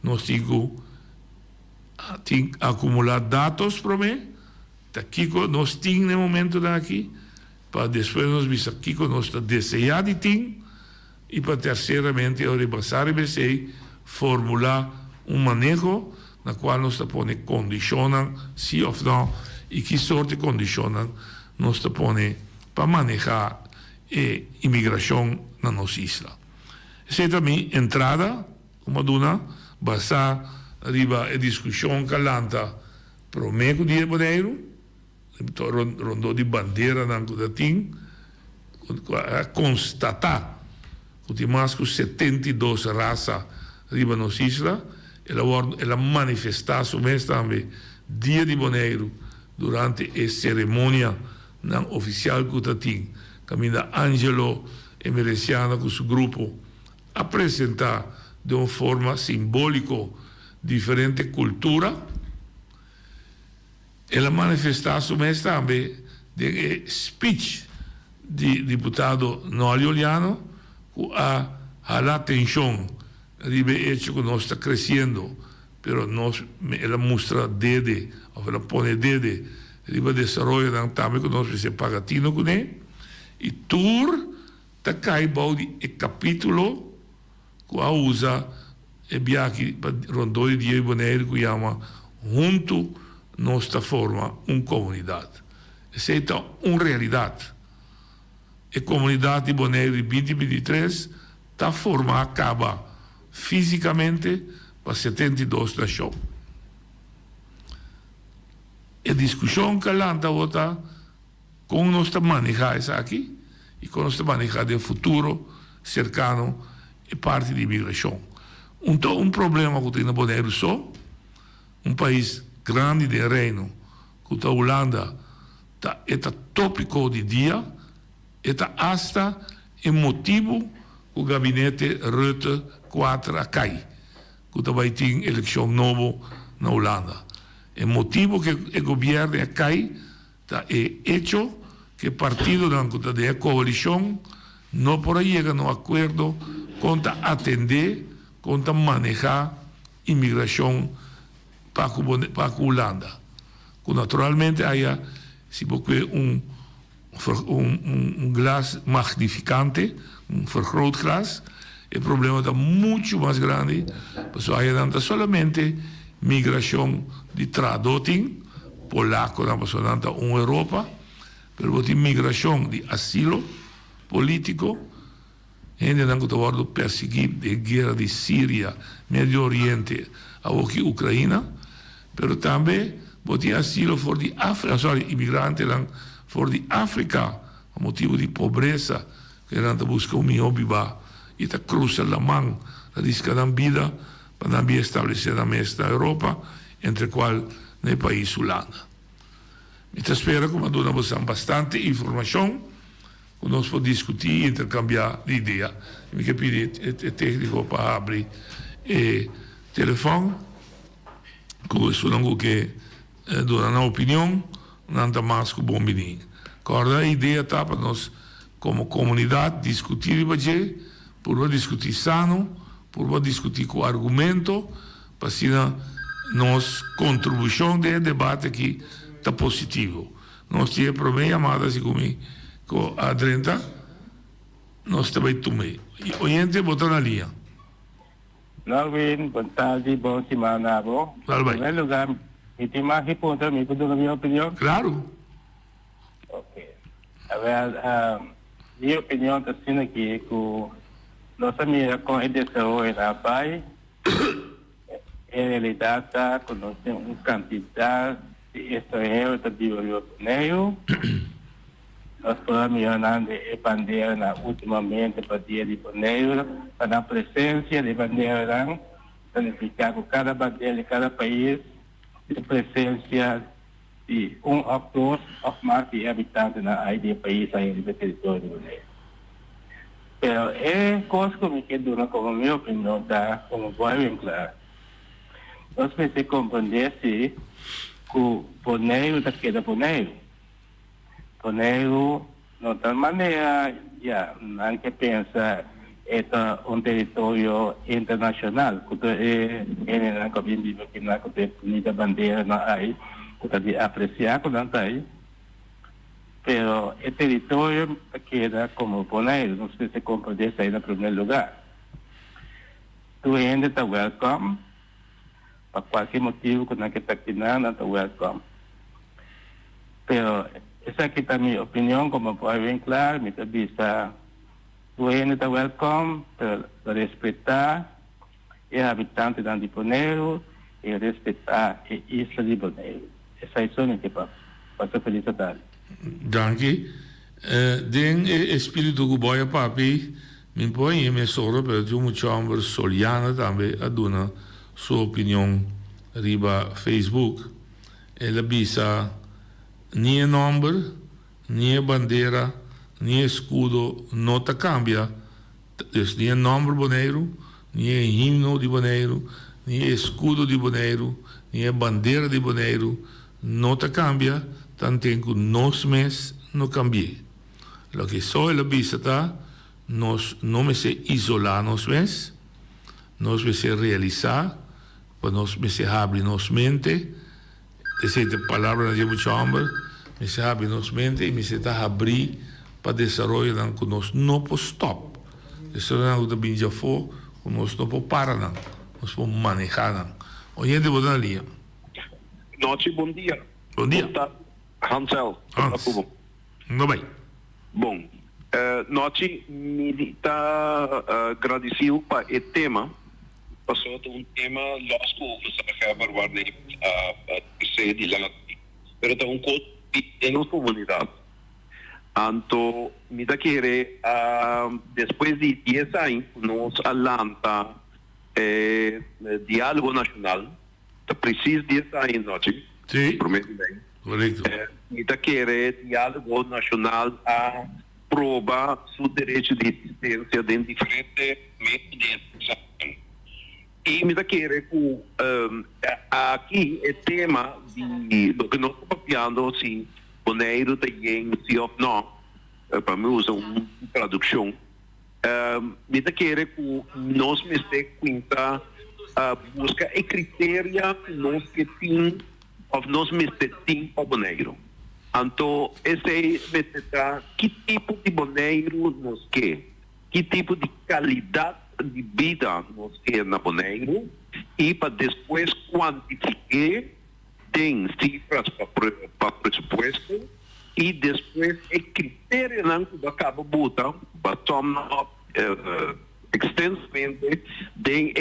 nós temos que acumular dados para mim, aqui nós temos no momento daqui, para depois nós ver aqui que nós desejamos de ter, e para terceiramente, ao repassar e BC, formular manejo na qual nós condicionam, sim ou não, e que sorte de condicionam nós para manejar a imigração na nossa isla. Essa é também entrada, como duna, basar arriba a discussão calanta para o meio dia Boneiro, rondou de bandeira na Cudatim, a constatar que tem mais que 72 raças arriba na nossa isla, ela manifestar somente também dia de Boneiro durante a cerimônia oficial Cudatim, caminha Angelo Emereciano com seu grupo apresentar de uma forma simbólica diferente cultura, ela manifestasse também de speech de deputado Noel Juliano que a atenção de hecho que nós está crescendo, pero nós ela mostra dedo, ou ela põe dedo riba desenvolvimento também que nós se pagatino com ele, e tur tá cai balde e capítulo que a usa e biaki rondou de dia Boneiro que chama junto nossa forma comunidade. Essa é uma realidade. A comunidade de Boneiro de 2023 está formada, acaba fisicamente para 72 da show. A discussão que ela está como nós estamos manejando isso aqui e como nós estamos manejando o futuro cercano e parte de imigração. Um problema que tem na Boneiro só, um país grande de reino, que a Holanda é tópico de dia, é hasta o motivo que o gabinete Rutte 4 a cai, que vai ter eleição nova na Holanda. O motivo que o governo a cai é hecho que o partido da coalição não pode chegar a um acordo contra atender, contra manejar imigração para a Holanda. Que naturalmente há se glas magnificante, vergrootglas, o problema está muito mais grande, porque há somente migração de traduting, polaco na Europa, mas tem migração de asilo político, gente não está sendo perseguida de guerra de Síria, Médio Oriente, aqui Ucrânia, mas também botar asilo for de África, imigrantes for de África, a motivo de pobreza, que não busca melhor vida e está cruzando a mão, arriscando a vida para também estabelecer na mesma Europa, entre qual no país Holanda. Eu espero que nós bastante informação, que nós podemos discutir e intercambiar de ideia. Eu quero pedir ao técnico para abrir o telefone, que dá uma opinião, não está mais que bom menino. A ideia está para nós, como comunidade, discutir por discutir sano, por discutir com argumento, para assim nossa contribuição de debate aqui está positivo. Nós temos problema chamada assim com a Adrenta, nós também tomei. E oriente botar na linha. Norwin, boa tarde, bom semana, bom. Em primeiro lugar, e tem mais resposta, me pode dar a minha opinião? Claro. Ok. Minha opinião está sendo aqui que nossa amiga com a edição na PAI, em realidade está com uma quantidade de estrangeiros da Rio nós estamos melhorando a bandeira ultimamente para o dia de janeiro, para a presença de bandeira, significa que cada bandeira de cada país tem presença de ou dois ou mais de habitantes na área do país aí no território do Brasil. Mas é coisa que me quedo como minha opinião, tá? Como vai bem claro. Nós precisamos compreender se o boneiro está queda boneiro. Boneiro, de tal maneira, não que pensa é um território internacional, que é na comunidade que não tem a bandeira na aí, que de apreciar que não está aí. Pero o território queda como boneiro, não sei se compreender isso aí no primeiro lugar. Tu ainda está welcome, para qualquer motivo que não está aqui não está welcome. Pero essa aqui está a minha opinião, como pode bem claro, me está o ainda está welcome, para respeitar os habitantes de Boneiro e respeitar a isla de Boneiro. Essa é a história que passa feliz tarde. Danke. Den espírito que boia papi, me põe em soro, pero eu muito chamber Soliana também a dona sua opinião riba Facebook. Ela bisa nem nome, nem bandeira, nem escudo, não te cambia. Nem nome Boneiro, nem himno de Boneiro, nem escudo de Boneiro, nem bandeira de Boneiro, não te cambia, tanto que nós mesmos não cambiamos. O que só ela bisa tá, nós não me se isolar nós mesmos, nós me se realizar, para nós me se abrir nossa mente. Essa palavra na gente chamber, me se abre nossa mente e me se está abrir para desenvolver que nós não podemos stop. Isso não é o que já foi, nós não podemos parar, nós podemos manejar. Hoje é na linha. Noite, bom dia. Bom dia. Hansel. Hans. Não bem. Bom, noite, me está agradecido para o tema. Passou um tema, lógico, você vai falar a de lá, mas é um coisa em uma comunidade. Então, me dá querer, depois de 10 anos, nós alanta diálogo nacional, precisa de 10 anos, não é? Sim. Prometo bem. Correto. Me dá querer diálogo nacional a provar seu direito de existência de diferentes métodos. E me dá querer que aqui é tema do que nós estamos falando, se Boneiro tem sim ou não, para mim usa uma tradução. Me dá querer que nós me dê conta, busca e critério que nós temos, ou nós me temos para Boneiro. Então, esse é que tipo de Boneiro nós quer, que tipo de qualidade de vida nós quer na Boneiro e para depois quantificar, tem cifras para presupuesto e depois é critério que acaba botando para tomar extensamente de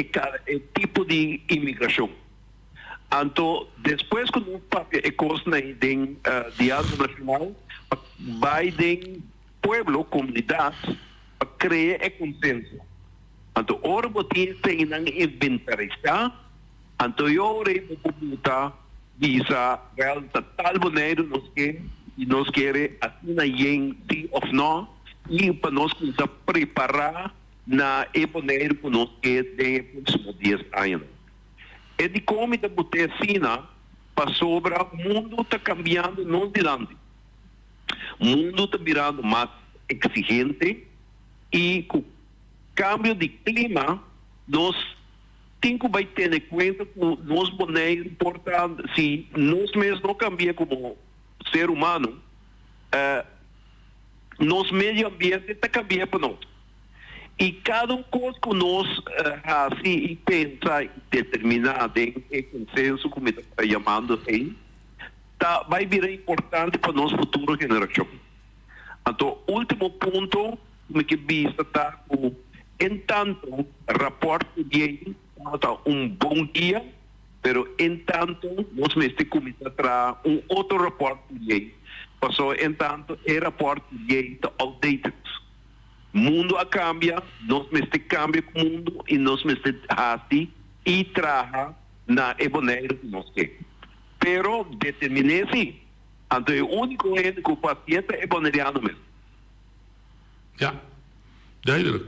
tipo de imigração. Então, depois que o papel é costa em Diálogo Nacional, vai de pueblo, comunidade, para criar consenso. Então, ora você tem que inventarizar, então eu vou publicar visa real tal maneira nós queremos assim na sim ou não, e para nós começar a preparar na maneira que nós queremos próximos 10 anos. É de como a botecina para sobre o mundo está cambiando não dilante. O mundo está virando mais exigente e com o cambio de clima nós temos que ter em conta que nós é importante, se nós mesmos não cambiamos como ser humano, nosso meio ambiente está cambiando para nós. E cada coisa que nós assim e pensa determinado em consenso, como está chamando aí, vai virar importante para nossa futura geração. Então, o último ponto que vista está com, entanto, rapporto de bom dia, pero entanto, nós mesmo começamos a outro rapporto de passou, entanto, é rapporto de outdated. O mundo cambia, nós mesmo cambia com o mundo e nós mesmo assim e traga na maneira que nós queremos. Pero determine-se, então o único ente que o paciente é boneriano mesmo. Ja, duidelijk.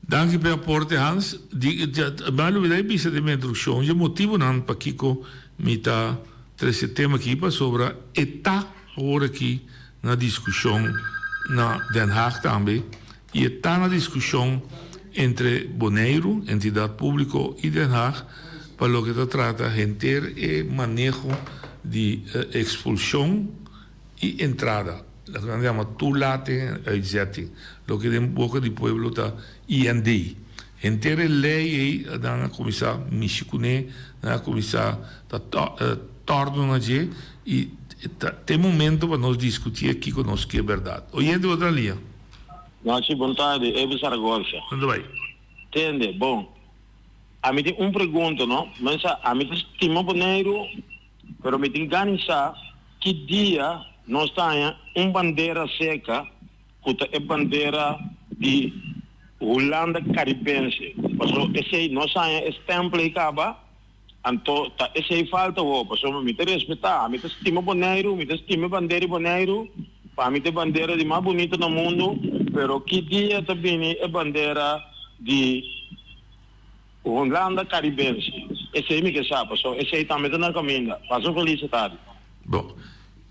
Dank je per apporte, Hans. Maar we hebben deze introductie. Je motivo nan pakiko mita 3 tema aqui para sobre eta agora aqui na discussão na Den Haag também e está na discussão entre Bonaire, entidade pública, e Den Haag para lo que se trata de ter e manejo de expulsão e entrada. Lo que chama toelating en uitzetting. Lo que in boca di pueblo da IND. Entere lei e dan commissaris Michikune, na commissaris da torno na je e tem momento para nós discutir aqui conosco que é verdade. Oyendo outra linha. Não, sim, boa tarde. É Saragolsa. Onde vai? Entende? Bom, a mim tem pergunta, não? Mas a mim tem estima Bonaire, pero me tem ganhar que dia nós temos bandeira seca, que é bandeira de Holanda caribense. Porque esse nós temos tempo e acaba, então esse falta o, porque me tem respeitar, me tem estima Bonaire, me tem estima bandeira Bonaire, para mim tem bandeira de mais bonita no mundo, pero que dia também é bandeira de Holanda caribense. Esse aí me que sabe, esse aí também está na caminha. Passou felicidade. Bom.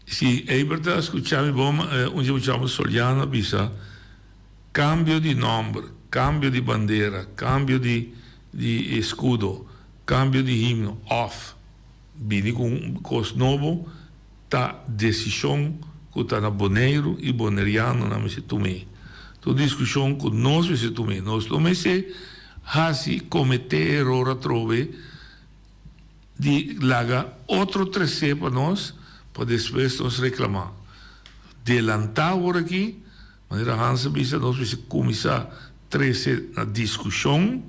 Sì, Ebert, ascoltiamo onde facciamo Soliana, bisa cambio di nome, cambio di bandiera, cambio di scudo, cambio di inno, off. Bini con costo nuovo, ta decisione che sta na Bonaire e boneriano na mese tume. Tu discussione con nos mese tume, nos lo mese hasi comete errore trove di laga otro 3 per nos. Para depois nós reclamar. Delantar agora aqui, maneira Hansa bisa, nós precisamos começar a trazer a discussão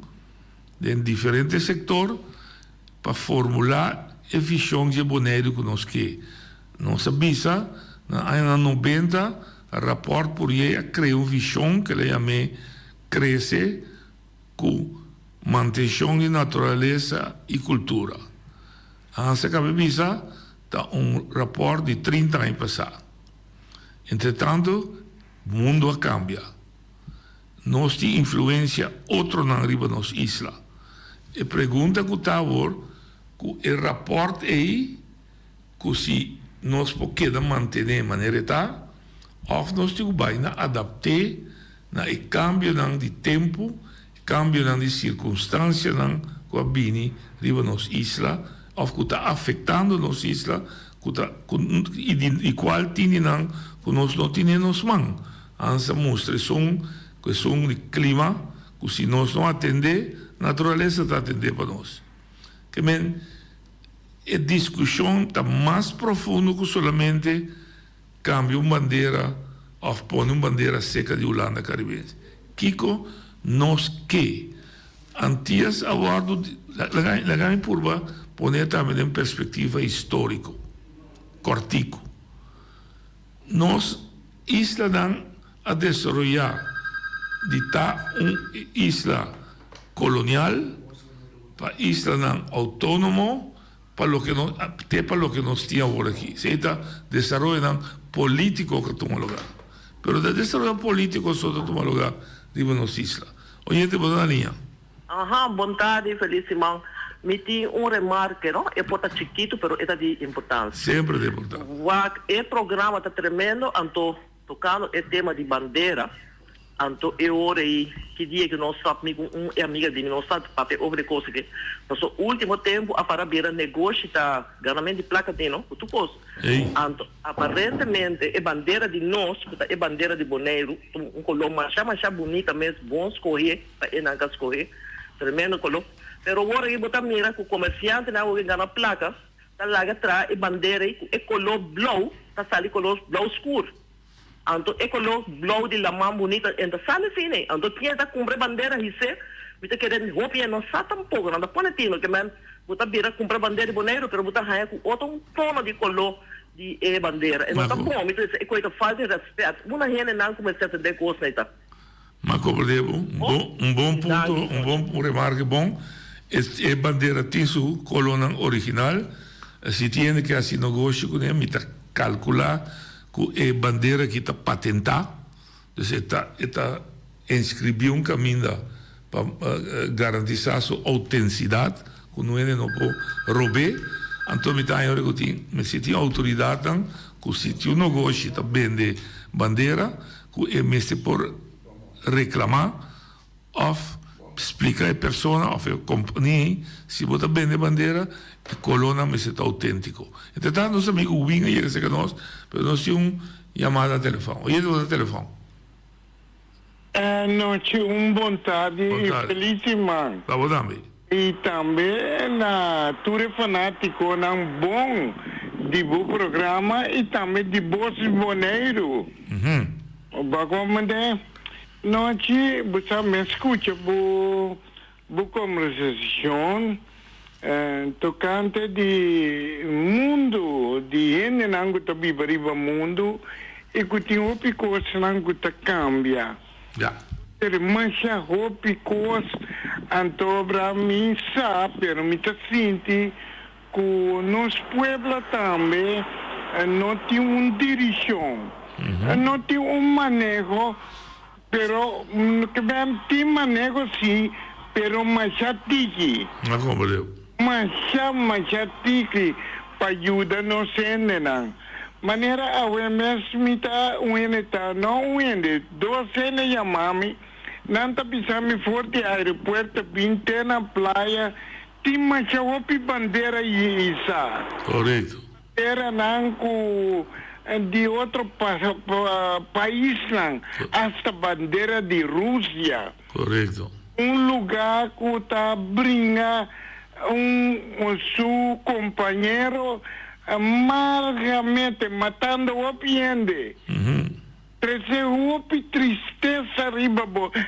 em diferentes setores para formular a visão de Bonaire que nós queremos. Nós bisa, na ano 90, a rapport por aí criou uma visão que ele chama cresce com manutenção de natureza e cultura. Hansa cabe bisa rapport di 30 anni passati. Entretanto, il mondo cambia. Nostra influenza altro non arriva alla nostra isla. E pregunta che ora, il rapporto è così noi possiamo mantenere in maniera tale, o noi dobbiamo adattare al cambio di tempo, al cambio di circostanze che avvengono arriva alla nostra isla, of que está afetando nossa isla, e qual tiene que nós não temos mãos. Essa mostra questão de clima, que se nós não atender, a natureza está atendendo para nós. Que a discussão está mais profunda que somente cambia uma bandeira ou põe uma bandeira seca de Holanda caribense. Kiko, nos que. Antias aguardo, la gami purba, poner también en perspectiva histórico, cortico. Nos isla dan a desarrollar de ta una isla colonial, para isla dan autónomo, para lo que nos tiene ahora aquí. Se está desarrollo político que toma lugar. Pero de desarrollo político solo toma lugar de nos isla. Oyente, buena niña. Ajá, boa tarde, feliz irmão. Me tem remarque, não? É porta chiquito, pero é de importância. Sempre de importância. O programa está tremendo, então tocando o tema de bandeira, então eu orei que dia que nosso amigo, amiga de nós, papel over coisa que nosso último tempo a parabeira negócio tá ganhamento de placa de não, tu coisa. Então aparentemente é bandeira de nós, é bandeira de Bonaire, coloma chama bonita mesmo, bom escolher, para não escolher. Tremendo color. Pero agora eu botar mira que o comerciante na hora ganha placa, tá lá atrás e bandeira é color blau, tá sali color blau escuro. Então é color blau de lama bonita, então sali fine. Então tinha da comprar bandeira isso, você querendo roupa e não sabe tampouco, não dá para tino que man botar mira comprar bandeira de Bonaire, pero botar raia com outro tono de color de bandeira. Então tá bom, então é coisa falta de respeito. Uma gente não começa a ter coisa neta. Ma compreendevo, un buon punto, un buon remarque bom. É bandeira tem su colonna original. Se tiene que hacer negocio con ella, mita calcular que é bandeira que está patentada. Então, está inscribiu um caminho para garantizar sua autenticidade, que não é não pode roubar. Então, se tem autoridade, que se tem um negócio que vende bandeira, que é mesmo por reclamar ou explicar a pessoa ou a companhia se bota bem a bandeira a coluna me está autêntico. Então, nosso amigo Winga chega a ser nós, mas nós temos chamada a telefone. Oye, do telefone. Noite, bom tarde e feliz irmão. E também tu é fanático não bom de bom programa e também de bons Bonaire. Bagomande. Noite, você me escuta, boa conversação, tocante de mundo, de gente não está vivendo o mundo, e que tem outra coisa não está cambia. Mas a outra coisa, então, para mim, sabe, me está sentindo que nos pueblos também não tem uma direção, não tem manejo. Pero que bem tem manejo sim, pero machatiki. Não compreendo. Machatiki para ajudar nos endenan. Maneira a mesmo tá ueneta não uende. 12 anos chamami, não tá pisando forte aeroporto, pinte na praia, tem machawopi bandeira isa. Correto. Era não de outro país, hasta bandeira de Rússia. Correto. Lugar que está brinca seu companheiro amargamente matando o piende. Trazendo tristeza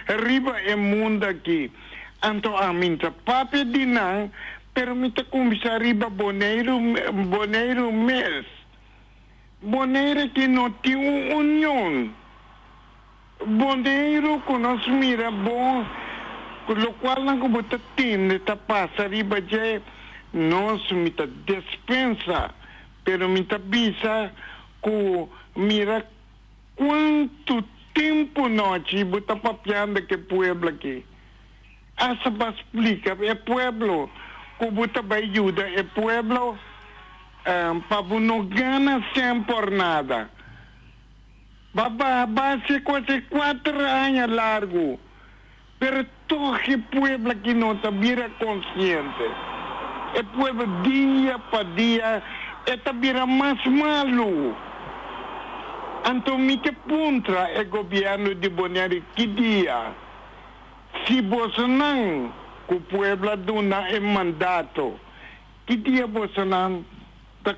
arriba é mundo aqui. Então a minha papi de não permite começar arriba Bonaire mês. Bonaire que não tem união. Bonaire que nós mira bom, o qual não como está tendo, está passando riba de nós me está dispensa, pero me está bisa que mira quanto tempo nós está papiando que pueblo aqui. Essa para explicar, é pueblo que está para ajudar, é pueblo para não ganhar sem por nada. Base quase 4 anos largo. Pero todo el pueblo que no está bien consciente. El pueblo día para día está bien más malo. Entonces, mi que punta el gobierno de Bonaire que día. Si Bolsonaro, que el pueblo da el mandato, que día Bolsonaro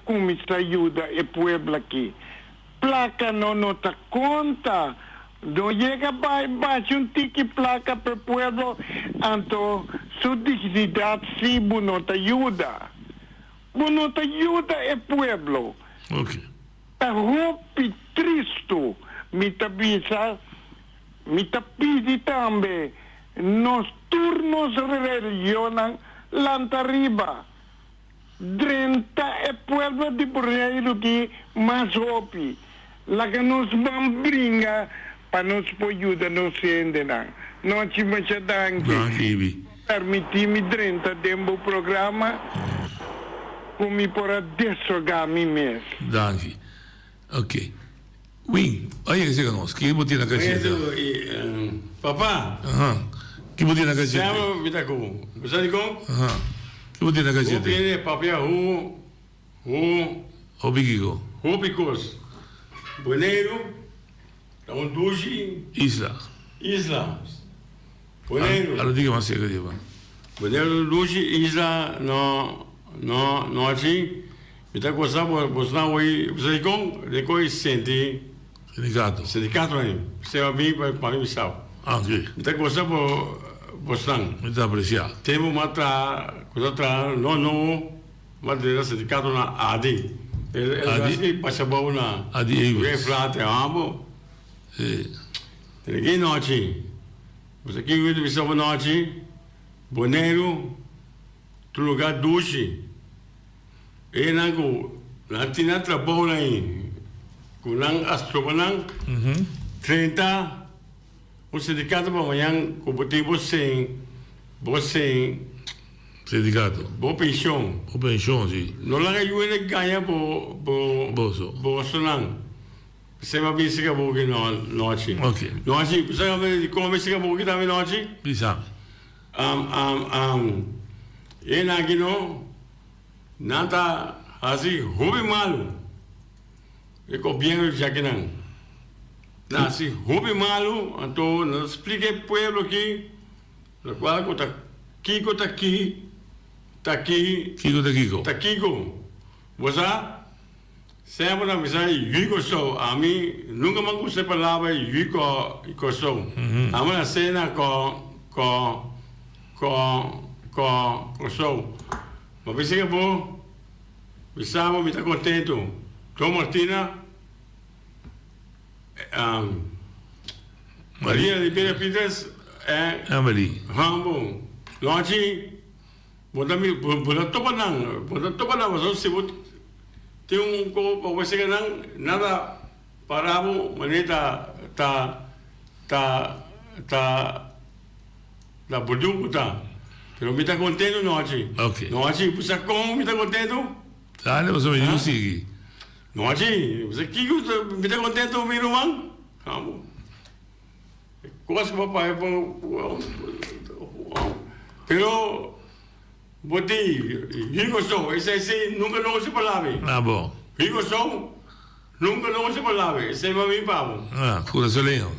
como está ayuda el pueblo aquí. Placa no está conta No llega baixo un tiki placa per pueblo, anto su dignidad sí, no te ayuda. No te ayuda el pueblo. Ok. Ta hopi tristo, mi tabisa, mi tapidi tambe, nos turnos religionan lantariba. Drenta el pueblo de Boneiro que más hopi. La que nos bringa para nos ayudar nos endenan. No ci mancha danki. Permitimi drenta dembo programa come por adesso gami mes. Danki. Ok. Wing, aí que chega nós. Que botina cacheta? Papá. Que botina cacheta? Chama Vitacum. Você diz como? Que botina cacheta? O que é papel o bigigo. O picos. Boneiro. Um duche. Isla. Boneiro. Allora dica ma sia che dico. Boneiro duche isla no assim. Então, você não vai, você como, depois sente sindicato aí, você vai vir para o missal. Ok. Então, você não. Muito apreciado. Temos coisa não, mas o sindicato na ADI. Ele passa bom na ADI. O reflate amo. Tem aqui noite. Você aqui vai vir sobre noite. Boneiro, tu lugar duche. E nango natina trabalho aí com nang astrobanang 30 o sindicato para amanhã com motivo sem sindicato boa pensão sim não lá ele ganha bolso não você vai ver se que boa que noite ok noite você vai ver como se que boa que também noite bisa e nagino nada assim, rubi malu. Eu governo já que não. Assim, rubi malu, então nos explique pueblo aqui, no qual tá Kiko. Você sempre na mesa Yugo sou, a mim nunca me gostei palavra Yugo sou. A minha cena com sou. Mas você que é bom, pensava, me está contente. Tom Martina, Maria de Pena Peters, Amelie. Rambo, Longe, botar topa não, mas se você tem copo, você que não, nada parado, maneira tá boduco tá. Pero me está contento noite. Ok. Noite, você como me está contento? Ah, ne posso venire così. Noite, você que me está contento, meu irmão? Vamos. Coisa que papai pero boti, Rico sou, esse aí nunca não se palavra. Ah, bom. Rico sou, nunca não se palavra. Esse é meu irmão. Ah, cura solinho.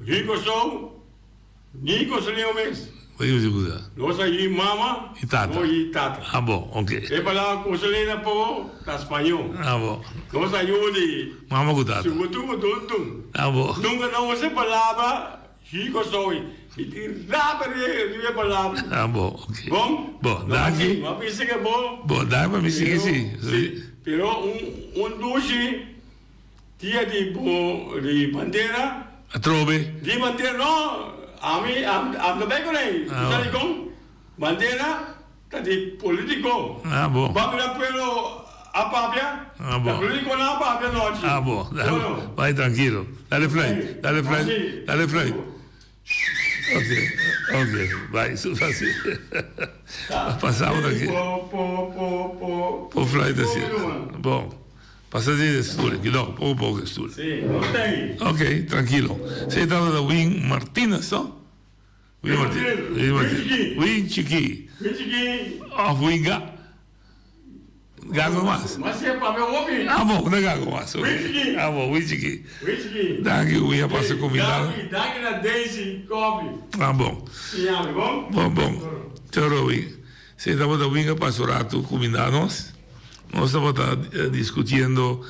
Rico sou, Nico solinho mesmo. Io scusa. Nossa e mama e tata. E tata. Ah, bom, ok. E palavra coselina po da espanhol. Ah, bom. Nossa yuli. Mama com tata. Sugutu. Ah, bom. Nunca não você palavra, Rico sou. E rápido palavra. Ah, bom, ok. Bom? Bom, daqui. Mas pensa que é bom. Bom, dai para me seguir sim. Pero duche dia de bandeira. A trove. De bandeira não. I'm the back lane. Sabe como? Bandeira tá de político. Ah, bom. Vamos lá pelo a papia. Ah, bom. Político na papia noite. Ah, bom. Vai tranquilo. Dale fly. Ok. Vai, su assim. Passamos daqui. Por fly da cima. Bom. Passagem de estúdio, que não, pouco de estúdio. Sim, não tem. Ok, tranquilo. Você está da Wing Martínez, não? Wing Martínez. Wing Chiqui. Wing Gago mais. Mas é para meu homem. Ah, bom, não é Gago mais. Ah, bom, Wing Chiqui. Daqui o Wing passa combinado. Daqui na Daisy, come. Ah, bom. Bom. Tchau, Wing. Você está da Wing passorato combinados. Nós estamos discutindo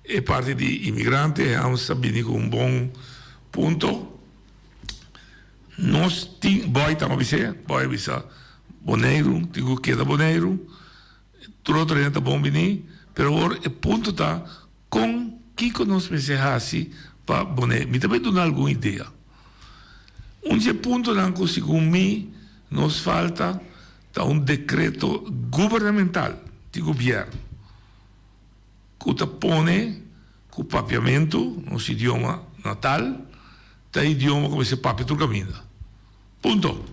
a parte de imigrantes, vamos saber com um bom Punto. Nós boy avisa Boneiro, digo que da Boneiro, outro gente bom bini, pero agora o ponto tá com que nós pensamos para Boneiro. Me também dá alguma ideia. Ponto não segundo mim, nos falta decreto governamental de governo que põe o papiamento no idioma natal, idioma como se papia tu caminha. Ponto.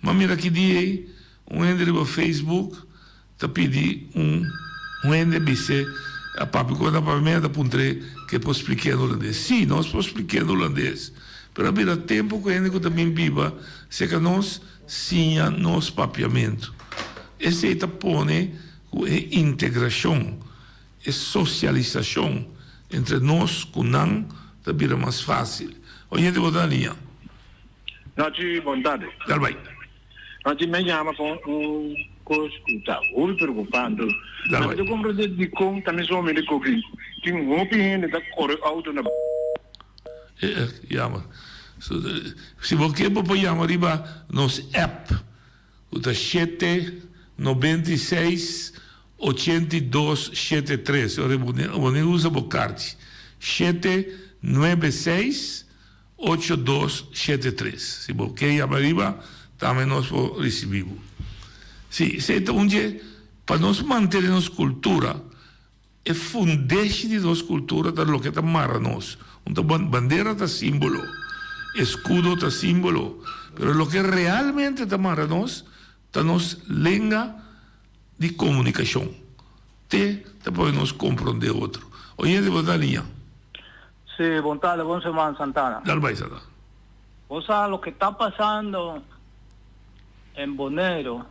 Mas mira que dia ende no Facebook pedi ende dice a papi quando a papiamento puntre que posso explicar em holandês. Sim, nós podemos explicar em holandês. Pero mira tempo que ende que também viva se que nós sim nos papiamento. Esse aí põe a integração, a socialização entre nós com não vira mais fácil. Hoje de botar linha. Noite, boa tarde. Dal vai. Noite, me chama com coisa que está muito preocupante. Mas eu compreendo de como também sou médico que tem opinião da cor auto na. Jammer. Se você pode chamar riba nos app, o da 796 82 73. Eu usa o card 796 82 73. Se você chamar riba, também nós recebemos. Sim, onde para nós manter nossa cultura, é fundeste de nossa cultura da lo que está marra nós. Uma bandeira está símbolo, escudo está símbolo, pero lo que realmente está marra nós, está nos língua de comunicação. Te podemos compreender outro. Hoje de botar linha. Sí, bom tarde, bom semana, Santana. Dal vai, Santana. O sea, lo que está pasando en Bonaire,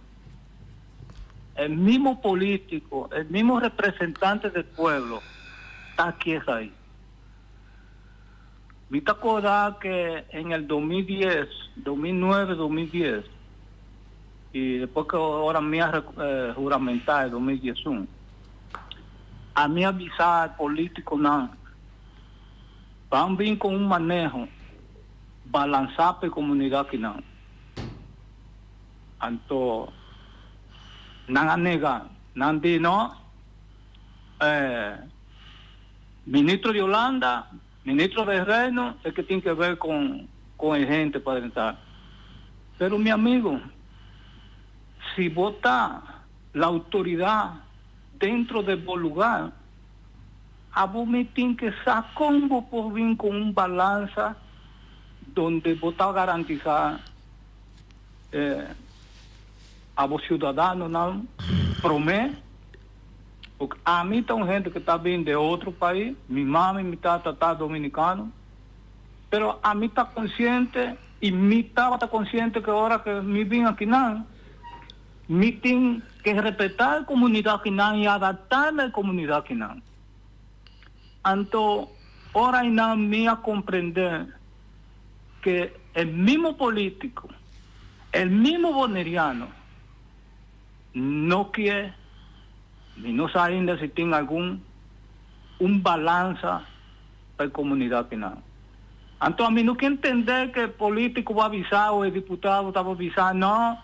el mismo político, el mismo representante del pueblo, está aquí ahí. Me acuerdo que en el 2010, 2009, 2010, y después que ahora me ha juramentado en 2011, a mí avisar al político no, van bien con un manejo, balanzar para la comunidad que no. Entonces, no negar, no di no, ministro de Holanda, ministro de Reino, es que tiene que ver con el gente para entrar. Pero mi amigo, si vota la autoridad dentro del lugar, a vos me tiene que sacar un por bien con un balanza donde vos está garantizar a vos ciudadanos no promete, porque a mí está gente que está vindo de otro país, mi mamá y mi tata está dominicano, pero a mí está consciente y mi tata está consciente que ahora que me vine aquí no, me tiene que respetar la comunidad que no y adaptarme a la comunidad que no. Entonces, ahora no me a comprender que el mismo político, el mismo boneriano, no quiere, ni no sabe ainda si tiene un balanza para la comunidad que no. Entonces, a mí no quiero entender que el político va a avisar o el diputado va a avisar, no,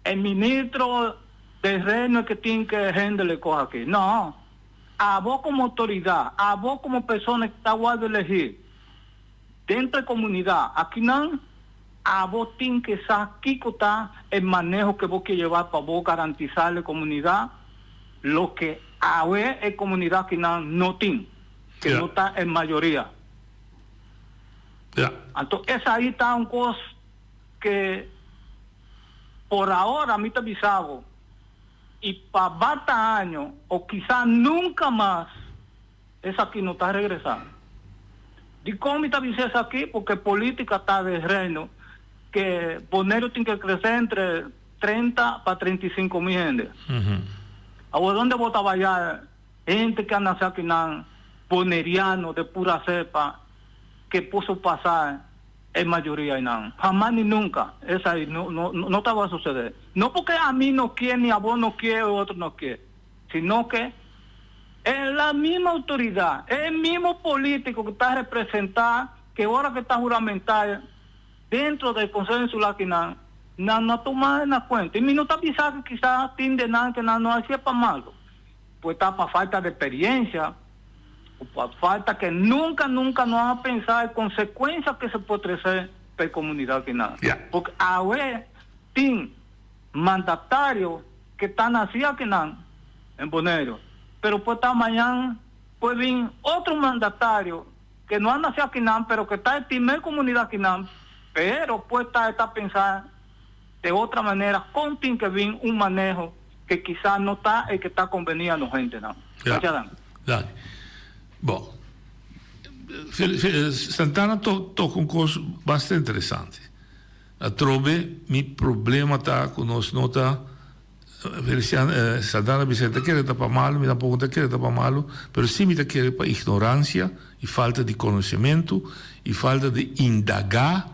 el ministro del reino es que tiene que gente le coja aquí. No, a vos como autoridad, a vos como persona que está guardando elegir, dentro de la comunidad, aquí no, a vos tiene que saber qué está el manejo que vos querés llevar para vos garantizar a la comunidad lo que a ver es comunidad que no tiene, que no está en mayoría. Entonces, esa ahí está un cosa que por ahora a mí te avisaba y para varios años o quizás nunca más esa aquí no está regresando. ¿Y cómo me te avisé esa aquí? Porque política está de reino que Bonaire tiene que crecer entre 30 para 35 mil gente. ¿A dónde vos estabas allá? Gente que anda aquí boneriano de pura cepa que puso pasar en mayoría y nada. Jamás ni nunca. Esa ahí no te va a suceder. No porque a mí no quiere, ni a vos no quiere, o otro no quiere. Sino que es la misma autoridad, es el mismo político que está representando que ahora que está juramentada dentro del Consejo Insular que no toma en cuenta. Y mi no está pensando que quizás tiene nada que no hacía para malo. Pues está para falta de experiencia, o para falta que nunca nos van a pensar en consecuencias que se puede traer para la comunidad que nada. Porque a ver, tiene mandatarios que están así aquí en Bonaire, pero pues está mañana, pues viene otro mandatario que no han nacido aquí pero que está en la primera comunidad aquí pero pues está pensando de otra manera, con que viene un manejo que quizás no está el que está convenido a la gente. Dai. Bom, Santana toca uma coisa bastante interessante. A trobe, mi problema está com nós nota Santana Vicente quer estar para malo, me dá pergunta quer estar para malo, mas sim me quer para ignorância e falta de conhecimento e falta de indagar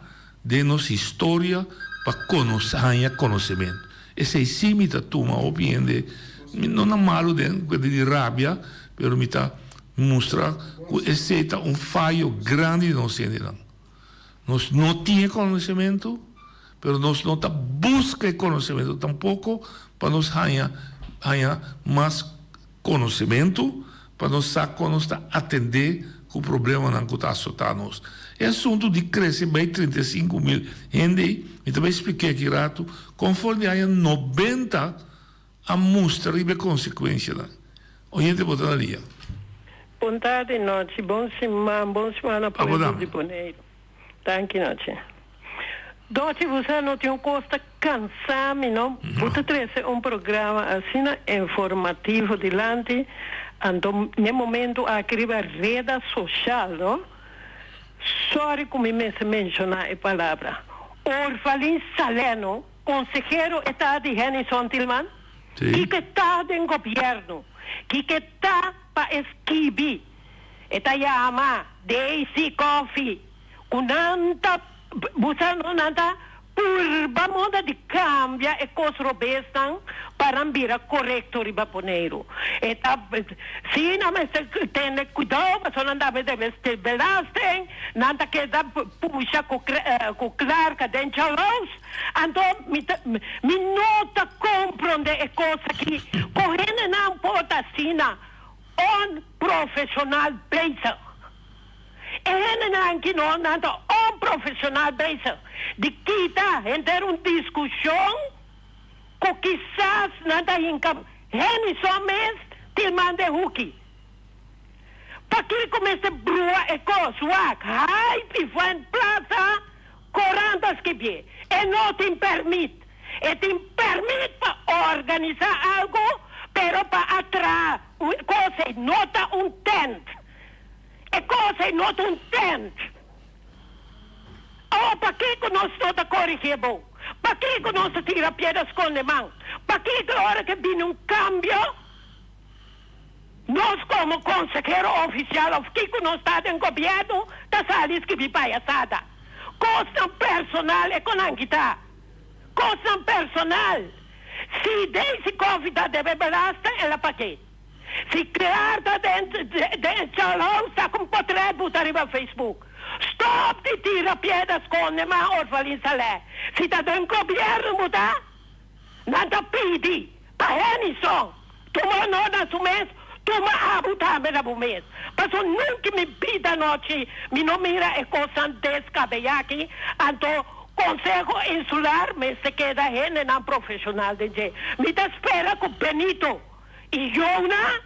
de nossa história para conhecer conhecimento. Esse sim me está toma opinião de não é malo de rabia, mas me está mostrar que esse é fallo grande de nós ainda. Nós não temos conhecimento, mas nós não buscamos conhecimento tampouco para nós ganhar mais conhecimento, para nós atender o problema que está assustando nós. É assunto de crescer bem 35 mil gente, e também expliquei aqui rato, conforme há 90 a mostra e a consequência. Oyente, botar ali. Boa tarde, noite. Bom semana para o de Bonaire. Thank you, noite. Doce, você não tem costa cansar-me, não? Você trazer programa assim informativo delante, então, no momento, aqui a rede social, não? Sorry como me mencionar a palavra. Orfalin Saleno, consejero está de Henderson Tillman, que está do governo, que está para esquivar, está chama Daisy Coffee, com nanta, você não nanta, purba moda de cambia e coisa robestan para ambira correto riba poneiro. Eta sim, mas tem cuidado, mas não dá de belasting, nada que dá puxa com Clark dentro los. Então me nota compreende a coisa que correndo não pode assina um profissional base. Que não nada um profissional base de kita entre uma discussão que quizás nada incap Henderson mesmo te manda Huki para que comece a brua e coisa hype vai em plaza corandas que bem e não te permite para organizar algo pero para atrás coisa nota tent e coisa nota tent. Oh, para que nós não corrigimos? Para que nós tira pedras com a mão? Para que na hora que vem cambio, nós como consejero oficial, que nós estamos em governo, da salis que vi palhaçada. Costa personal é com a costa personal. Se desse convida deve belastar, ela para quê? Se criar dentro de está com portrait botar no Facebook. Stop de tira pedras com a mão orfalin salé. Se está dentro do governo mudar, nada pede para Henderson. Toma nota do mês, toma a botar na do mês. Mas nunca me pida noite, me não mira e coisa descabellada, então Consejo Insular me se queda gente não profissional de gente. Me espera com Benito e Jona,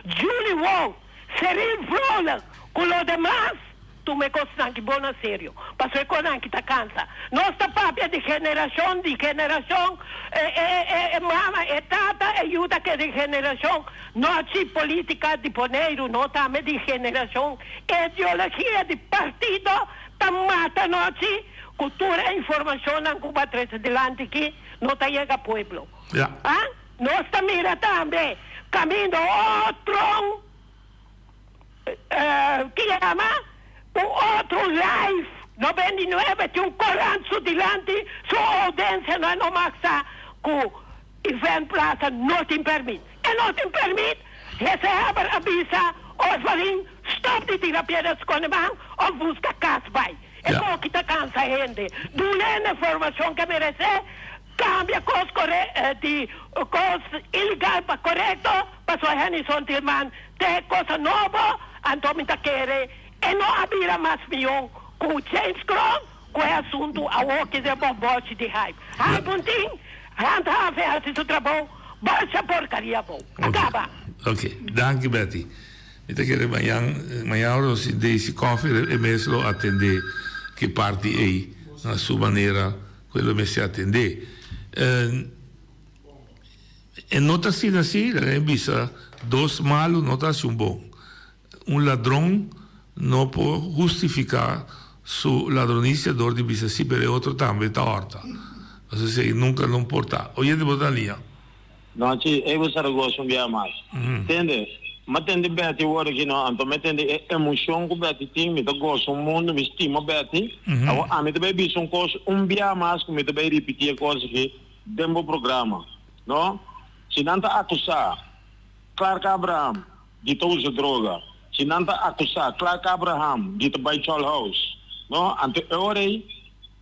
Julie Wong, Cyril Frola, com os demais. Tu me costas que bom sério, passou com que está cansa. Nossa papia de geração, mama e tata ajuda que de geração, nossa política de Bonaire, não também de geração, ideologia de partido, tá mata nossa cultura e informação não cuba três delante que não tá chega pueblo. Nossa mira também, caminho outro, que chama? Outro live, 99, tem coranço delante, sua audiência não é no maxa, que o event plaza não te permite. E não te permite, recebe a visa, orfalin, Stop de tirar piedras com a mão ou busca casa, vai. É bom que tá cansa a gente. Dule a informação que merece, cambia coisa de coisa ilegal para correto, para sua gente sentir man, tem coisa nova, então me tá querer, e não abrir mais milhão com o James Crown, com o assunto a que é bom bote de hype. Aí, pontinho, randa a ver se tu trabalho, baixa porcaria bom. Acaba. Ok, danke Betty. Então, que amanhã se desse cofre e mesmo atender que parte aí, na sua maneira, quello me se atender. E nota assim, la vista, dos malos nota assim bom. Ladrão não pode justificar sua ladronice dor de vista, se per outro também está horta. Ou seja, nunca não porta. Hoje de botar linha. Não, eu vou saber gosto de mais. Entende? Mas tem Betty agora que não, então me tem emoção que Betty tem, me gosto do mundo, me estima Betty. A mim também visto coisa, dia mais que me também repetir coisa que dentro do programa, não? Se não está acusar, Clark Abraham de usa droga, se não está acusar Clark Abraham de trabalhar no house, não? Então agora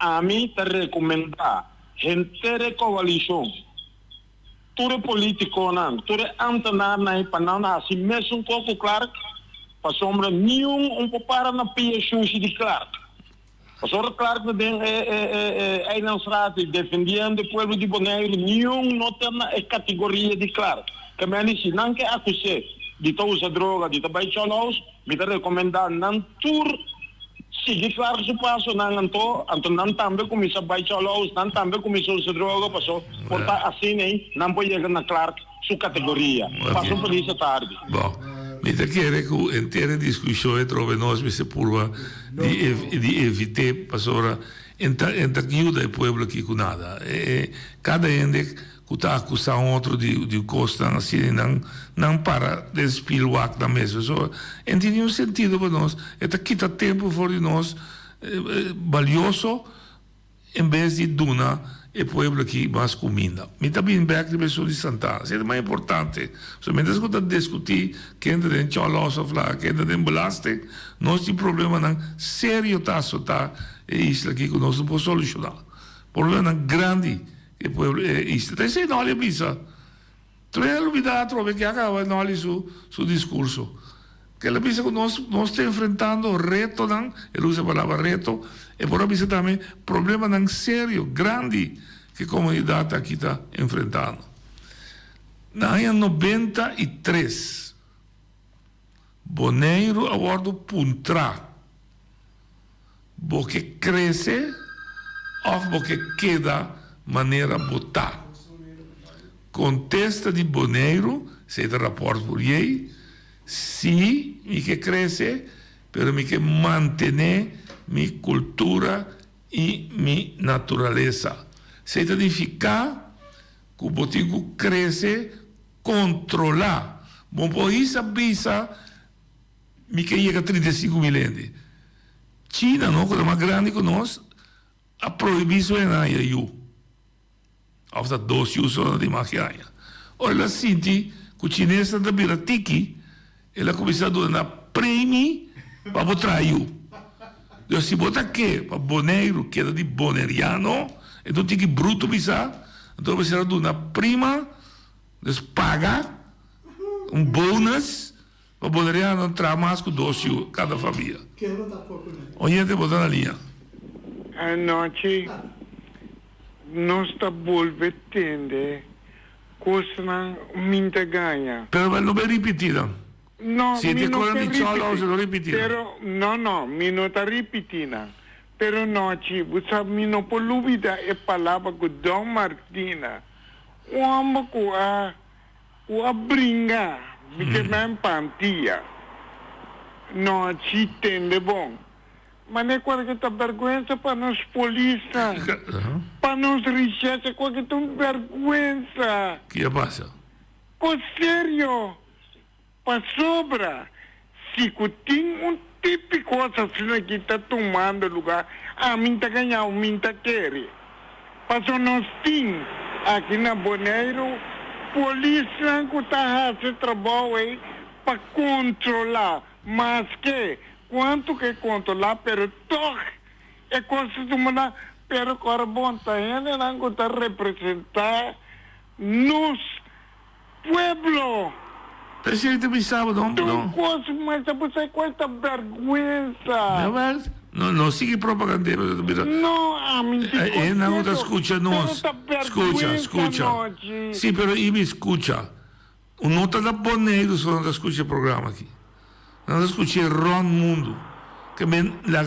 a mim te recomendar gente coalição. Tudo político não, tudo antenar na panana assim mesmo com Clark, para sombra nenhum para na pia sushi de Clark. Para sombra Clark é na estrada defendendo o povo de Bonaire, nenhum não tem na categoria de Clark. Que me se não quer acusar de usar droga, de trabalhar no house, me recomendar não tur seguir Clark se passo não então também começa a baixar house, não também começa a usar droga, passou portar assim nem não pode chegar na Clark sua categoria. Passou por isso tarde. Bom, me te quer que inteira discussão entre nós me se purva de evitar passora entra que ajuda o povo aqui com nada. Cada ende que está acusando outro de costa assim não para de espilhar na mesa. Então, não tem nenhum sentido para nós. Está quita tempo for de nós valioso em vez de dona o povo aqui mais comida. Me também back de pessoa de Santana. Isso é mais importante. Somente se você discutir que entra dentro de Cholosa, que entra dentro de Belaste, nós temos problema não sério tá isso aqui que nós não podemos solucionar. Problema grande que povo isso. Então se não olha bisa. Três novidades trove que acaba não olha su discurso. Que ela pensa que nós estamos enfrentando reto não, ele usa a palavra reto, e por isso também problema não sério, grande que a comunidade aqui está enfrentando. Na ano 93, Bonaire abordo puntra, porque cresce ou porque queda maneira botar. Contesta de Bonaire, se te rapporto por aí, sim, mi que cresce, pero mi que mantener mi cultura e mi natureza. Se edificar, que o botico cresce, controlar. Bom, por isso, mi que chega a 35 mil anos. China, não, que é mais grande que nós, a proibição é na EU. Há 12 anos de maquiagem. Olha, ela sente que o chinês está vira tiki, ela começa a dar prêmio para botar EU. Então, se botar aqui, para Bonaire, que era de boneriano, então tem que bruto pisar, então você dar uma prima, paga um bônus, para boneriano entrar mais com 12 cada família. Olha, te botar na linha. Anoche, nós estamos volvendo, coisa não me ganha. Pero não vai repetir. No, si ti corre di ciò, se lo ripeti. Pero, no, mi non sta ripetendo. Però no, mi non può lubida e parlava con Don Martina. Uomo che a bringa, perché non pantia. No, ci tende buon. Ma non è qualche vergogna per noi polizia. Per noi ricchezza, qualche vergogna. Che passa? Con serio? Para sobra, se tem típico assassino que está tomando lugar, a mim está ganhando, a mim está querendo. Passou nós temos aqui na Bonaire, polícia que está fazendo trabalho aí para controlar, Mas que, quanto que conto lá, pero toch, é costumada, pero agora bom, tá ainda não está representar nos pueblo. Presidente pensava, não. Mas você com esta vergüenza. Não sigue propaganda. Não, amigo. Não te escucha nós. Escucha. Sim, pero ele me escucha. O nota da Boneiro só não te escucha o programa aqui. Não te escucha o Ron Mundo. Que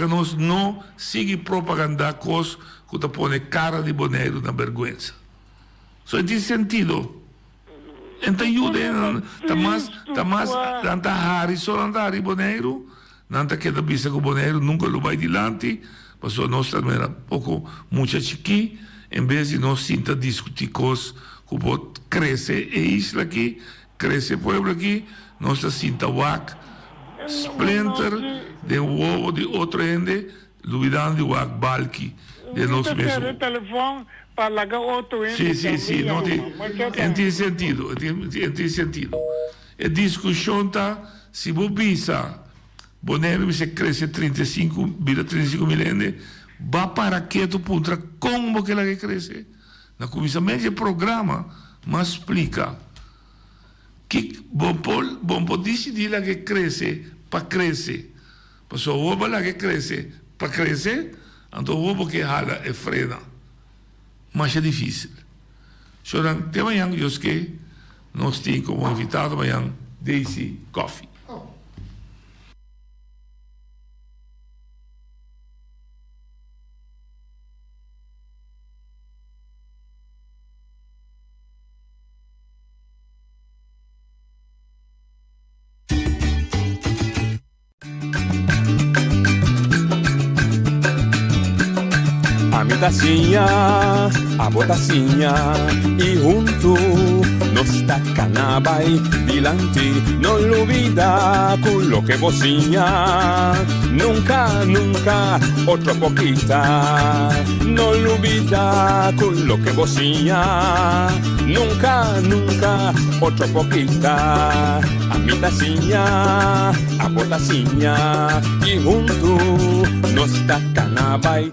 nós não sigue propaganda coisa que te põe cara de Boneiro na vergüenza. Só em esse sentido. Então ajuda, tá mais tanta Harrison, tanta Harry Boneiro, tanta que da vista com Boneiro nunca lo vai adiante, mas nós também era pouco, muita chiqui, em vez de nós sinta discutir coisas que pode crescer a isla aqui, crescer o povo aqui, nós sinta WAC, splinter de ovo de outro ende, duvidando de WAC balki de nós mesmos. Sì, no, in sentido. E discussione si può bisa, Boneiro se cresce 35 mil va para quieto punta como que la que cresce. Na comissão média programa, mas explica que bom pode decidir la que cresce para crescer. Mas o ovo la que cresce para crescer, então o ovo que hala e frena. Mas é difícil. Então, de manhã, eu que nós temos como invitado amanhã Daisy Coffee. A botacinha e junto nos tacanabay dilanti, non olvida quello che vocinha, nunca otra poquita, non olvida quello che vocinha, nunca otra poquita, a mi tacinha, a botacinha e junto nos tacanabay.